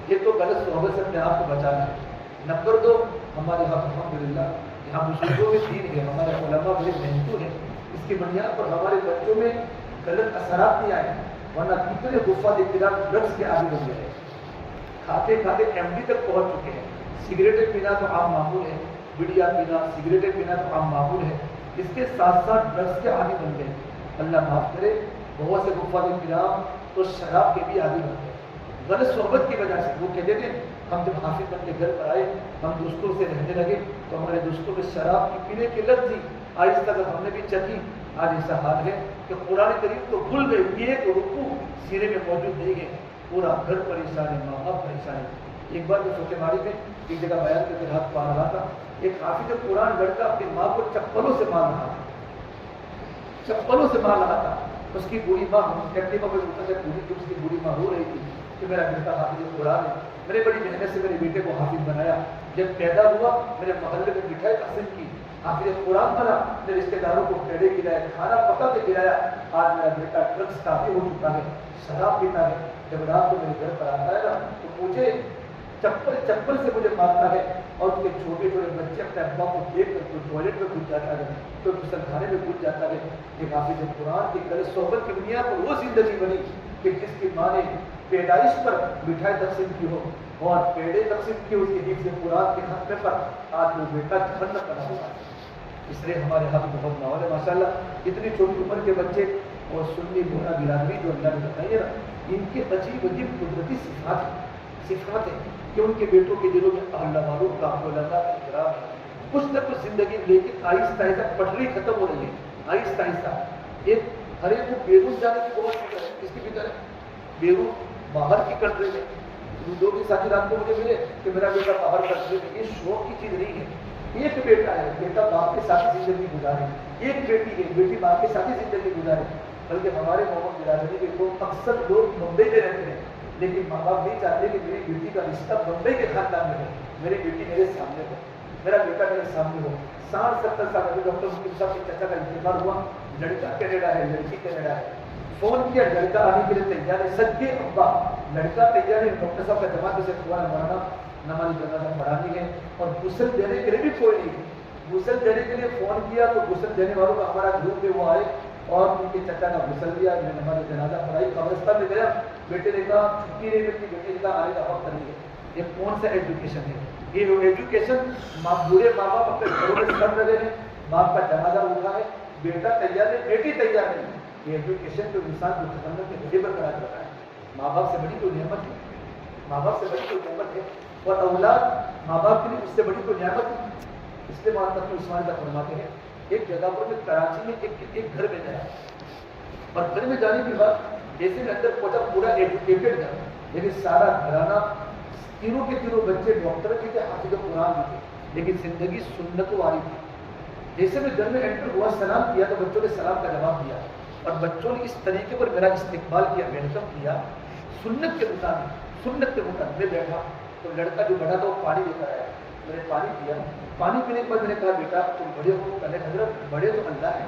یہ تو غلط صحبت سے اپنے آپ کو بچانا ہے. نمبر 2، ہمارے یہاں الحمدللہ یہاں بزرگوں میں دین ہے، ہمارے علماء بڑے محنتو ہیں. اس کی بنیاد پر ہمارے بچوں میں غلط اثرات نہیں آئے، ورنہ کتنے حفاظ اقتدار ڈرگس کے عادی بن گئے ہیں. کھاتے کھاتے MD تک پہنچ چکے ہیں. سگریٹیں پینا تو عام معمول ہے، بیڑیاں پینا، سگریٹیں پینا تو عام معمول ہے. اس کے ساتھ ساتھ ڈرگس کے عادی بن گئے. اللہ معاف کرے، بہت سے حفاظ کرام تو شراب کے بھی عادی بن گئے غلط صحبت کی وجہ سے. وہ کہتے تھے ہم جب حافظ بن کے گھر پر آئے، ہم دوستوں سے رہنے لگے تو ہمارے دوستوں میں شراب کی پینے کی لت تھی. آہستہ تک ہم نے بھی چکھی. آج ایسا حال ہے کہ قرآن کریم تو بھول گئے، ایک رکوع سینے میں موجود نہیں ہے. پورا گھر پریشان ہے، ماں باپ پریشان ہے. ایک بار میں چھوٹے ماڑی میں ایک جگہ بیان کر کے رات پا رہا تھا، ایک حافظ قرآن لڑکا اپنی ماں کو چپلوں سے مار رہا تھا، چپلوں سے مار رہا تھا. اس کی بوڑھی ماں ایکٹیوا پہ اٹھا کر پوری اس کی بوڑھی ماں رو رہی تھی کہ میرا بیٹا حافظ قرآن ہے. میں نے بڑی محنت سے میرے بیٹے کو حافظ بنایا. جب پیدا ہوا میرے محلے میں مٹھائی تقسیم کی، حافظ قرآن بنا، میرے رشتے داروں کو پیڑے کھلائے، کھانا پکا کے کھلایا. آج میرا بیٹا ڈرگس کافی ہو چکا ہے، شراب پیتا ہے. جب رات کو میرے گھر پر آتا ہے نا تو مجھے چپل سے مجھے مارتا ہے. اور اس کے چھوٹے چھوٹے بچے اپنے ابا کو دیکھ کر کوئی ٹوائلٹ میں گھس جاتا ہے، کوئی غسل خانے میں گھس جاتا ہے. ایک حافظ قرآن کی غلط صحبت کی بنیاد پر وہ زندگی بنی کہ جس کی ماں نے پیدائش پر مٹھائی تقسیم کی ہو اور پیڑے تقسیم کی اس کے حفظ قرآن کے خاتمے پر آج وہ بیٹا جہنم بنا ہوا ہے. اس لیے ہمارے ہاتھ بہت ماحول ہے ماشاء اللہ. اتنی چھوٹی عمر کے بچے اور سنی بونا برادری جو اللہ نے بتائی ہے نا، ان کے عجیب عجیب قدرتی صفات ہیں کہ ان کے بیٹوں کے دلوں میں اللہ والوں کا علماء کا احترام ہے. کچھ نہ کچھ زندگی، لیکن آہستہ آہستہ پٹری ختم ہو رہی ہے. آہستہ آہستہ ایک ہر ایک کو بیرون جانے کی بہت فکر ہے. کس کی فکر ہے؟ بیرون، باہر کی کنٹری میں. دو کے ساتھی رات کو مجھے ملے کہ میرا بیٹا باہر کنٹری میں. یہ شوق کی چیز نہیں ہے. ایک بیٹا ہے، بیٹا باپ کے ساتھ زندگی گزارے. ایک بیٹی ہے، بیٹی باپ کے ساتھ زندگی گزارے. بلکہ ہمارے محمد برادری کے لوگ اکثر لوگ ممبئی میں رہتے ہیں، لیکن ماں باپ نہیں چاہتے کہ میری بیٹی کا رشتہ ممبئی کے خاندان میں ہو. میری بیٹی میرے سامنے ہو، میرا بیٹا میرے سامنے ہو. 60-70 سال ابھی ڈاکٹر مسلم صاحب کے چچا کا انتقال ہوا. لڑکا کینیڈا ہے، لڑکی کینیڈا ہے. فون کیا، لڑکا آنے کے لیے تیار ہے. سچ کے ابا لڑکا تیار ہے. ڈاکٹر صاحب کا جماعت سے ہوا مولانا نماز جنازہ پڑھانی ہے اور غسل دینے کے لیے بھی کوئی نہیں ہے. غسل دینے کے لیے فون کیا تو غسل دینے والوں کا ہمارا گروپ ہے، وہ آئے اور ان کے چچا کا غسل دیا، میں نے نماز جنازہ پڑھائی، قبرستان میں گیا، بیٹے نے کہا چھٹی نہیں ملتی، بیٹے نے کہا آنے کا وقت نہیں ہے۔ یہ کون سا ایجوکیشن ہے؟ یہ ایجوکیشن بوڑھے ماں باپ اپنے گھروں میں سڑ رہے ہیں، باپ کا جنازہ اٹھا ہے، بیٹا تیار ہے، بیٹی تیار نہیں۔ یہ ایجوکیشن جو انسان کو جہنم کے گڑھے پر قرار دیتا ہے۔ ماں باپ سے بڑی کوئی نعمت ہے، ماں باپ سے بڑی کوئی نعمت ہے، اور اولاد ماں باپ کے لیے اس سے بڑی کوئی نعمت ہے۔ اس لیے محمد عثمان کا فرماتے ہیں ایک جگہ پر میں کراچی میں ایک گھر میں گیا، اور گھر میں جانے کے بعد جیسے میں اندر پہنچا پورا ایجوکیٹڈ گھر، لیکن سارا گھرانہ تینوں کے تینوں بچے ڈاکٹر بھی تھے، حافظ قرآن بھی تھے، لیکن زندگی سنت والی تھی۔ جیسے میں گھر میں انٹر ہوا، سلام کیا تو بچوں نے سلام کا جواب دیا، اور بچوں نے اس طریقے پر میرا استقبال کیا، ویلکم کیا سنت کے مطابق۔ سنت کے مطابق میں بیٹھا تو لڑکا جو بڑا تھا وہ پانی لے کر آیا، میں نے پانی پیا، پانی پینے کے بعد میں نے کہا بیٹا تم بڑے ہو؟ کہنے حضرت بڑے تو اللہ ہے۔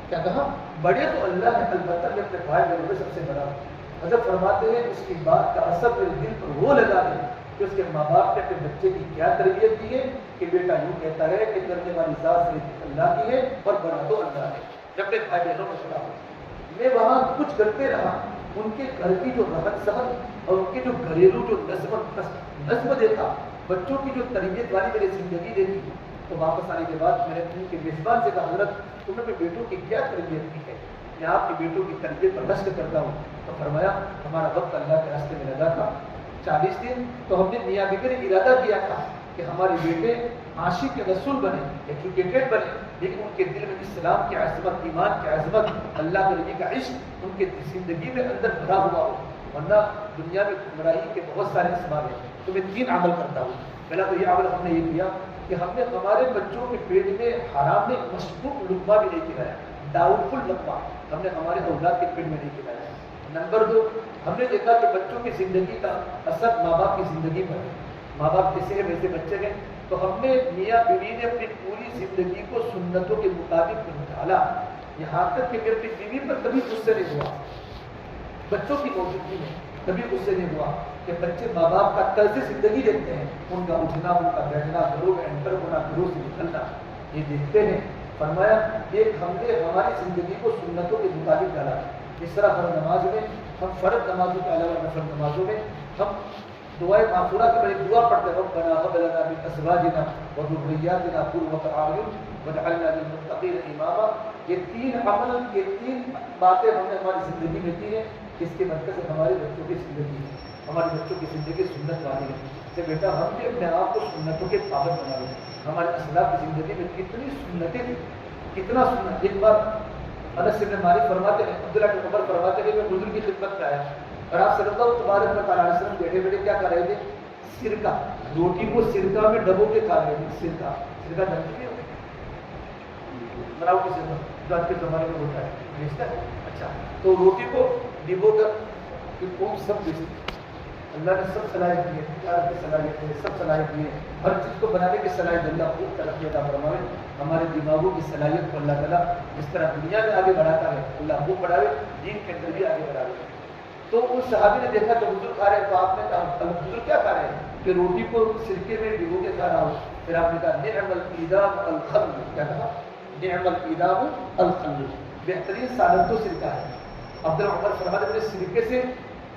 کیا کہا؟ بڑے تو اللہ ہے، البتہ میں اپنے بھائی بہنوں میں سب سے بڑا ہوں۔ حضرت فرماتے ہیں اس کی بات کا اثر میرے دل پر وہ لگا ہے کہ اس کے ماں باپ نے اپنے بچے کی کیا تربیت دی ہے کہ بیٹا یوں کہتا ہے کہ کرنے والی ذات صرف اللہ کی ہے اور بڑا تو اللہ ہے۔ جب اپنے بھائی بہنوں میں کھڑا ہوں، میں وہاں کچھ کرتے رہا، ان کے گھر کی جو رہن سہن اور ان کے جو گھریلو جو نظم دیکھا، بچوں کی جو تربیت والی میری زندگی دیکھی، تو واپس آنے کے بعد میں نے ان کے میزبان سے کہا حضرت تم نے اپنے بیٹوں کی کیا تربیت کی ہے؟ میں آپ کے بیٹوں کی تربیت پر رشک کرتا ہوں۔ تو فرمایا ہمارا وقت اللہ کے راستے میں لگا تھا 40 دن، تو ہم نے میاں بیوی نے ارادہ کیا تھا کہ ہمارے بیٹے عاشق رسول بنے، ایجوکیٹڈ بنے، لیکن ان کے دل میں اسلام کی عظمت، ایمان کی عظمت، اللہ کے نبی کا عشق ان کی زندگی میں اندر بھرا ہوا ہو، ورنہ دنیا میں گمراہی کے بہت سارے اسباب ہیں۔ تو میں 3 عمل کرتا ہوں۔ پہلا تو یہ عمل ہم نے یہ کیا کہ ہم نے ہمارے بچوں کے پیٹ میں حرام میں مشکوک لقمہ بھی نہیں کھلایا، ڈاؤٹ فل لقمہ ہم نے ہمارے اولاد کے پیٹ میں نہیں کھلایا۔ نمبر 2، ہم نے دیکھا کہ بچوں کی زندگی کا اثر ماں باپ کی زندگی پر ہے، ماں باپ کیسے ہیں ویسے بچے ہیں، تو ہم نے میاں بیوی نے اپنی پوری زندگی کو سنتوں کے مطابق ڈھالا، یہاں تک کہ اپنی بیوی پر کبھی غصے نہیں ہوا، بچوں کی موجودگی میں کبھی غصے نہیں ہوا کہ بچے ماں باپ کا طرز زندگی دیکھتے ہیں، ان کا اٹھنا، ان کا بیٹھنا، گھروں میں انٹر ہونا، گھروں سے نکلنا، یہ دیکھتے ہیں۔ فرمایا ایک ہم نے ہماری زندگی کو سنتوں کے مطابق ڈالا۔ اس طرح ہر نماز میں ہم فرض نمازوں کے علاوہ نفل نمازوں میں ہم دعائے معفورہ کی بڑی دعا پڑھتے ہیں، ربنا هب لنا من ازواجنا وذرياتنا قرة اعين واجعلنا للمتقين اماما۔ یہ 3 عمل، یہ 3 باتیں ہم نے ہماری زندگی میں کی ہیں، اس کے مرکز سے ہمارے بچوں کی زندگی ہے، ہمارے بچوں کی زندگی سنت والی ہے کہ بیٹا ہم بھی اپنے آپ کو سنتوں کے پابند بنا لیں۔ ہمارے اسلاف کی زندگی میں کتنی سنتیں تھیں، کتنا سنت۔ ایک بار انس بن مالک فرماتے ہیں، عبداللہ بن عمر فرماتے ہیں، میں حضور کی خدمت میں آیا اور آپ صلی اللہ تبارک علیہ وسلم بیٹھے بیٹھے کیا کر رہے تھے؟ سرکہ، روٹی کو سرکہ میں ڈبو کے کھا رہے تھے۔ سرکہ جانتے نہیں ہوتے بناؤ کی سرکہ جو آج کے زمانے میں ہوتا ہے، بیچتا ہے۔ اچھا، تو روٹی کو ڈبو کر وہ سب بیچتے، اللہ نے سب صلاحیت دی ہے، تجارت کی صلاحیت ہے، سب صلاحیت دی ہے، ہر چیز کو بنانے کی صلاحیت اللہ خوب ترقی عطا فرمائے۔ ہمارے دماغوں کی صلاحیت کو اللہ تعالیٰ جس طرح دنیا میں آگے بڑھاتا ہے، اللہ خوب بڑھاوے، دین کے اندر بھی آگے بڑھاوے۔ تو اس صحابی نے دیکھا کہ حضور کھا رہے ہیں، تو آپ نے کہا حضور کیا کھا رہے ہیں؟ کہ روٹی کو سرکے میں ڈبو کے کھا رہا ہوں۔ پھر آپ نے کہا نعم الایدام الخل، کیا کہا؟ نعم الایدام الخل، بہترین سالن تو سرکہ ہے۔ عبداللہ عمر فرماتے ہیں سرکے سے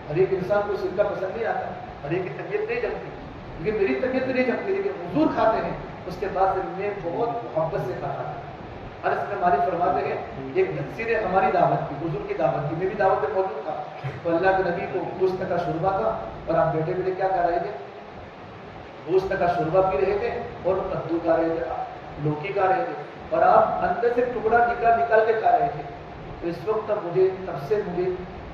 ہر ایک انسان کو سرکہ پسند نہیں آتا، ہر ایک کی طبیعت نہیں جمتی، کیونکہ میری طبیعت نہیں جمتی، لیکن حضور کھاتے ہیں، اس کے بعد سے میں بہت محبت سے کھاتا تھا۔ انس بن مالک فرماتے ہیں ایک نفسی نے ہماری دعوت کی، حضور کی دعوت کی، میں بھی دعوت میں موجود تھا، تو اللہ کے نبی کو گوشت کا شوربہ تھا اور آپ بیٹھے بیٹھے کیا کر رہے تھے؟ گوشت کا شوربہ پی رہے تھے اور کدو کھا رہے تھے، لوکی کھا رہے تھے، اور آپ اندر سے ٹکڑا نکال کے کھا رہے تھے۔ تو اس وقت تب سے مجھے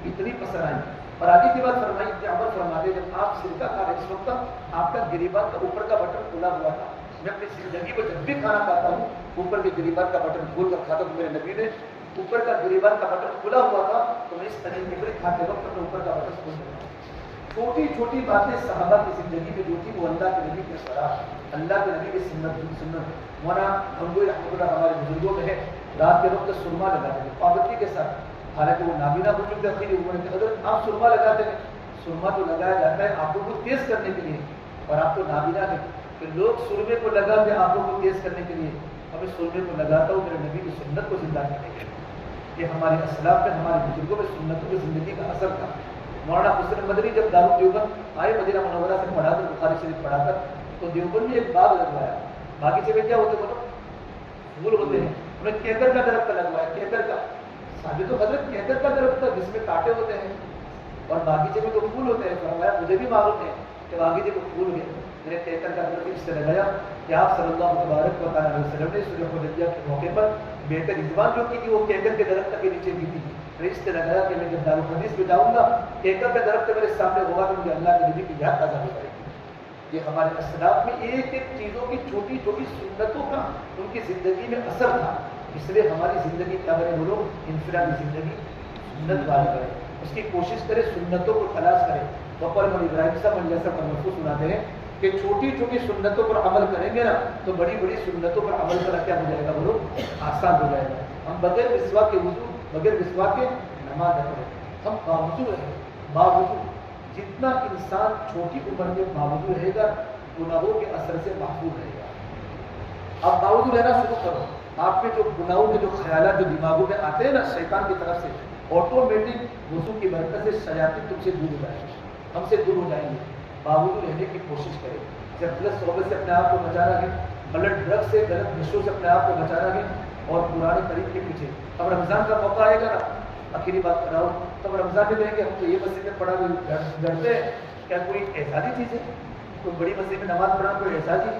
اتنی پسند آئی۔ اور آگے کی بات فرمائی کہ عمر فرماتے جب آپ سرکہ کھا رہے اس وقت آپ کا گریبان کا اوپر کا بٹن کھلا ہوا تھا۔ میں اپنی زندگی کو جب بھی کھانا کھاتا ہوں اوپر کے گریبان کا بٹن کھول کر کھاتا ہوں۔ میرے نبی نے اوپر کا گریبان کا بٹن کھلا ہوا تھا تو میں اس طریقے پر کھاتے وقت اپنے اوپر کا بٹن کھول دیتا ہوں۔ چھوٹی چھوٹی باتیں صحابہ کی زندگی میں جو تھی وہ اللہ کے نبی کے سرا، اللہ کے نبی کی سنت۔ مولانا گنگوئی رحمۃ اللہ ہمارے بزرگوں میں ہے، رات کے وقت سرما لگاتے تھے پابندی کے ساتھ، حالانکہ وہ نابینا ہو چکے تھے، انہوں نے حضرت آپ سرما لگاتے ہیں، سرما تو لگایا جاتا ہے آنکھوں کو تیز کرنے کے لیے، اور آپ تو نابینا ہیں کہ لوگ سرمے کو لگا کے آنکھوں کو تیز کرنے کے لیے، اب اس سرمے کو لگاتا ہوں میرے نبی کی سنت کو زندہ کرنے کے لیے۔ یہ ہمارے اسلاف میں ہمارے بزرگوں میں سنتوں کی زندگی کا اثر تھا. مولانا حسین مدنی جب دارالدیوبند آئے مدینہ منورہ سے پڑھا کر بخاری شریف پڑھا کر تو دیوبند میں ایک باغ لگوایا. باغیچے میں کیا ہوتے بولو؟ پھول ہوتے ہیں. انہیں کیکر کا درخت لگوایا. کیکر کا ثابت و حضرت کیکر کا درخت تھا جس میں کانٹے ہوتے ہیں اور باغیچے میں تو پھول ہوتے ہیں. فرمایا مجھے بھی معلوم ہے کہ باغیچے کو پھول گئے. میرے کیکر کا درخت اس سے لگایا کہ آپ صلی اللہ تبارک و تعالیٰ علیہ وسلم نے سورہ حدیبیہ کے موقع پر بہتر رضوان جو کی تھی وہ کیکر کے درخت کے نیچے کی تھی. میں اس سے لگایا کہ میں جب دارالحدیث میں جاؤں گا کیکر کا درخت میرے سامنے ہوگا تو مجھے اللہ کے نبی کی یاد تازہ ہو جائے گی. یہ ہمارے اسلاف میں ایک ایک چیزوں کی چھوٹی چھوٹی سنتوں کا ان کی زندگی میں اثر تھا. اس لیے ہماری زندگی کیا بنے بولو؟ انفرادی زندگی سنت والی کرے. اس کی کوشش کرے سنتوں کو تلاش کرے. بقول ابراہیم صاحب مجھے ایسا محفوظ سناتے ہیں کہ چھوٹی چھوٹی سنتوں پر عمل کریں گے نا تو بڑی بڑی سنتوں پر عمل کرنا کیا ہو جائے گا بولو؟ آسان ہو جائے گا. ہم بغیر مسواک کے وضو بغیر مسواک کے نماز نہ پڑھیں. ہم باوضو رہیں. باوضو جتنا انسان چھوٹی عمر میں باوضو رہے گا گناہوں کے اثر سے محفوظ رہے گا. آپ باوضو رہنا شروع کرو. آپ کے جو گناہوں کے جو خیالات جو دماغوں میں آتے ہیں نا شیطان کی طرف سے آٹومیٹک وضو کی برکت سے شیاطین تم سے دور ہو جائیں گے. ہم سے دور ہو جائیں گے. باوضو رہنے کی کوشش کریں. جب غلط صحبت سے اپنے آپ کو بچانا ہے, غلط ڈرگ سے غلط نشوں سے اپنے آپ کو بچانا ہے اور قرآن کریم کے پیچھے. اب رمضان کا موقع آئے گا نا, آخری بات کر رہا ہوں, تب رمضان میں کہیں گے ہم تو یہ مسجد میں پڑھا ڈرتے ہیں کیا کوئی احساسی چیز ہے؟ کوئی بڑی مسجد میں نماز پڑھنا کوئی احساس ہی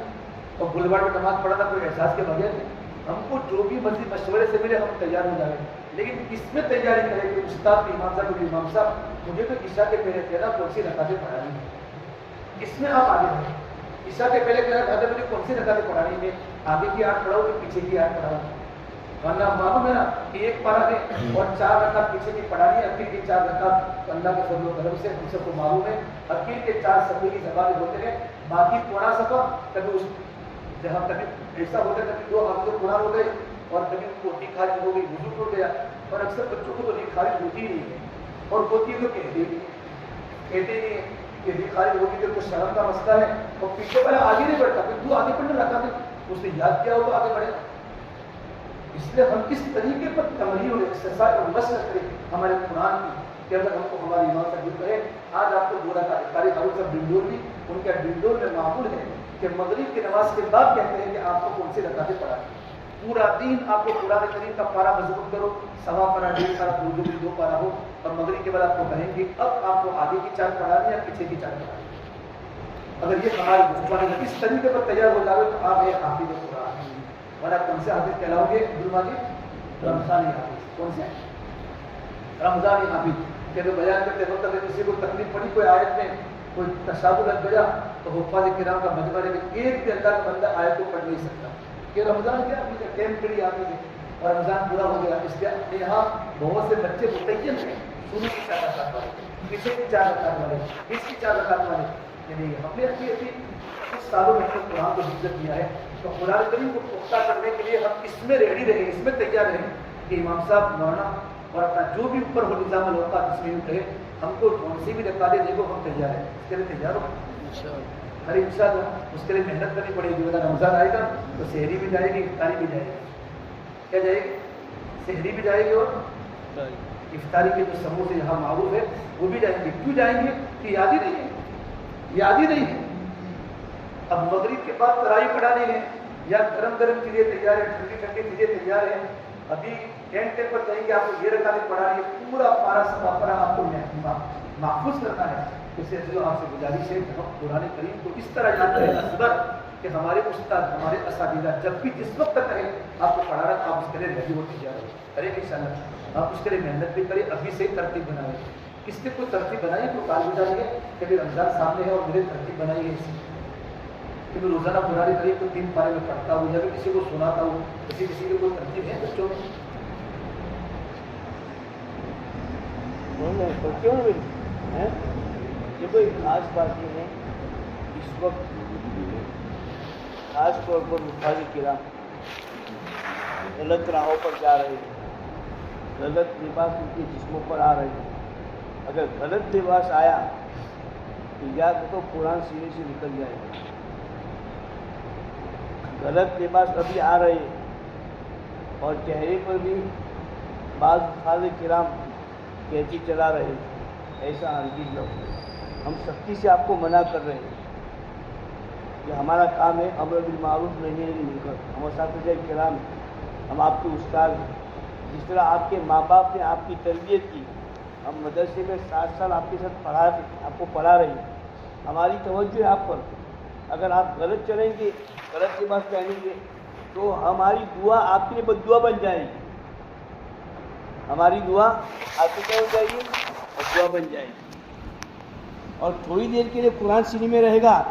اور بلواڑ میں نماز پڑھنا کوئی احساس کے بغیر نہیں. ہم کو جو بھی مسجد مشورے سے ملے ہم تیار ہو جائیں, لیکن اس میں تیاری کریں کہ استاد کے امام صاحب کے امام صاحب مجھے تو عشاء کے پہلے کہنا کون سی رکعتیں پڑھانی ہے. اس میں آپ آگے رہیں. عشاء کے پہلے کہنا چاہتے مجھے کون سی رکعتیں پڑھانی ہے, آگے کی 8 پڑھاؤ کہ پیچھے کی 8 پڑھاؤ. ورنہ معلوم ہے نا کہ ایک پارہ ہے اور 4 رکعت پیچھے کی پڑھانی ہے. اخیر کی 4 رکعت اللہ کے فضل و کرم سے ہم سب کو معلوم ہے اخیر کے 4 صفحے کی زبانیں ہوتے ہیں. باقی پونا صفحہ کبھی اس جہاں کبھی ایسا ہوتا ہے کبھی 2 ہفتے پورا ہو گئے اور کبھی ان کو نیند خارج ہو گئی, وضو ٹوٹ گیا. اور اکثر بچوں کو تو نیند خارج ہوتی ہی نہیں ہے, اور ہوتی ہے تو کہتے نہیں ہے کہ نیند خارج ہوگی تو کچھ شرم کا مسئلہ ہے اور پیچھے والا آگے نہیں بڑھتا. پھر تو آگے بڑھنے لگا تھا, اس نے یاد کیا ہو تو آگے بڑھے. اس لیے ہم کس طریقے پر تمرین اور ایکسرسائز اور مشق کریں ہمارے قرآن کی کہ اگر ہم کو ہماری ایمان سے دور کرے. آج آپ کو دورہ کا قاری ہاؤس آف ڈنڈور بھی ان کا ڈنڈور میں معمول ہے کہ مغرب کی نماز کے بعد کہتے ہیں کہ آپ کو کون سی رکعتیں پڑھانی. پورا دن آپ کو قرآن کریم کا پارہ مضبوط کرو, 1.25 پارہ 1.5 پارہ 2 پارہ ہو, اور مغرب کے بعد آپ کو کہیں گے اب آپ کو آگے کی 4 پڑھانی یا پیچھے کی 4 پڑھانی. اگر یہ ہمارے اس طریقے پر تیار ہو جائے تو آپ ایک حافظ قرآن. اور آپ کون سے حافظ کہلاؤ گے عبدالمہ جی؟ رمضانی حافظ. کون سے؟ رمضانی حافظ. کہ بیان کرتے وقت اگر کسی کو تکلیف پڑی کوئی آیت میں کوئی تشابہ لگ گیا تو حفاظ کرام کا مجمع ہے کہ ایک بھی اللہ کا بندہ آیت کو پڑھ نہیں سکتا کہ رمضان کیا حافظ ہے, ٹائم کے لیے حافظ ہے اور رمضان پورا ہو گیا. اس لیے اپنے یہاں بہت سے بچے متعین ہیں, شروع کی 4 رکعت والے, پیچھے کی 4 رکعت والے, اس کی 4 رکعت والے. یعنی ہم نے اپنی کچھ سالوں میں قرآن کو حفظ کیا ہے تو قرآن کریم کو پختہ کرنے کے لیے ہم اس میں ریڈی رہیں, اس میں تیار رہیں کہ امام صاحب مولانا اور اپنا جو بھی اوپر ہو نظام الاوقات اس میں یوں کہے ہم کو کون سی بھی رکعتیں دے گو ہم تیار ہیں. اس کے لیے تیار ہو ارے انشاءاللہ. اس کے لیے محنت کرنی پڑے گی. رمضان آئے گا تو سحری بھی جائے گی, افطاری بھی جائے گی. کیا جائے گی؟ سحری بھی جائے گی اور افطاری کے جو سموسے یہاں معروف ہے وہ بھی جائیں گے. کیوں جائیں گے کہ یاد ہی نہیں ہے, یاد ہی نہیں ہے. اب مغرب کے بعد تراویح پڑھانی ہے یا گرم گرم چیزیں تیار ہیں, ٹھنڈی ٹھنڈی چیزیں تیار ہیں. ابھی ٹینٹ پر کہیں گے آپ کو یہ رکعتیں پڑھانی ہے, پورا پارا سبا پارا آپ کو محفوظ کرنا ہے. اس سے جو آپ سے گزارش ہے کہ ہم قرآن کریم کو اس طرح یاد کریں اصبر کہ ہمارے استاد ہمارے اساتذہ جب بھی جس وقت تک کہیں آپ کو پڑھانا آپ اس کے لیے ریڈی ہو تیار ہو کریں گے انشاءاللہ. آپ اس کے لیے محنت بھی کریں, ابھی سے ہی ترتیب بنائیں. کس نے کوئی ترتیب بنائی تو کال بجا لیے کہ بھی رمضان سامنے ہے اور میرے ترتیب بنائی ہے اس کہ میں روزانہ قرآن کریم کو 3 پارے میں پڑھتا ہوں یا میں کسی کو سناتا ہوں. کسی کی کوئی ترتیب ہے بچوں میں؟ کیوں نہیں یہ کوئی خاص بات نہیں ہے. اس وقت خاص طور پر مفاظ کرام غلط راہوں پر جا رہے ہیں, غلط لباس ان کے جسموں پر آ رہے ہیں. اگر غلط لباس آیا تو یاد رکھو قرآن سینے سے نکل جائے گا. غلط لباس ابھی آ رہے ہیں اور چہرے پر بھی بعض حفاظ کرام کینچی چلا رہے ہیں، ایسا ہرگز نہ ہو۔ ہم سختی سے آپ کو منع کر رہے ہیں کہ ہمارا کام ہے امر بالمعروف نہی عن المنکر۔ ہم اساتذہ کرام ہیں، ہم آپ کے استاد ہیں، جس طرح آپ کے ماں باپ نے آپ کی تربیت کی، ہم مدرسے میں 7 سال آپ کے ساتھ آپ کو پڑھا رہے ہیں، ہماری توجہ ہے آپ پر۔ اگر آپ غلط چلیں گے، غلط لباس پہنیں گے تو ہماری دعا آپ کے لیے بد دعا بن جائے گی، ہماری دعا آپ کی کیا ہو جائے گی؟ بد دعا بن جائے گی۔ اور تھوڑی دیر کے لیے قرآن سینے میں رہے گا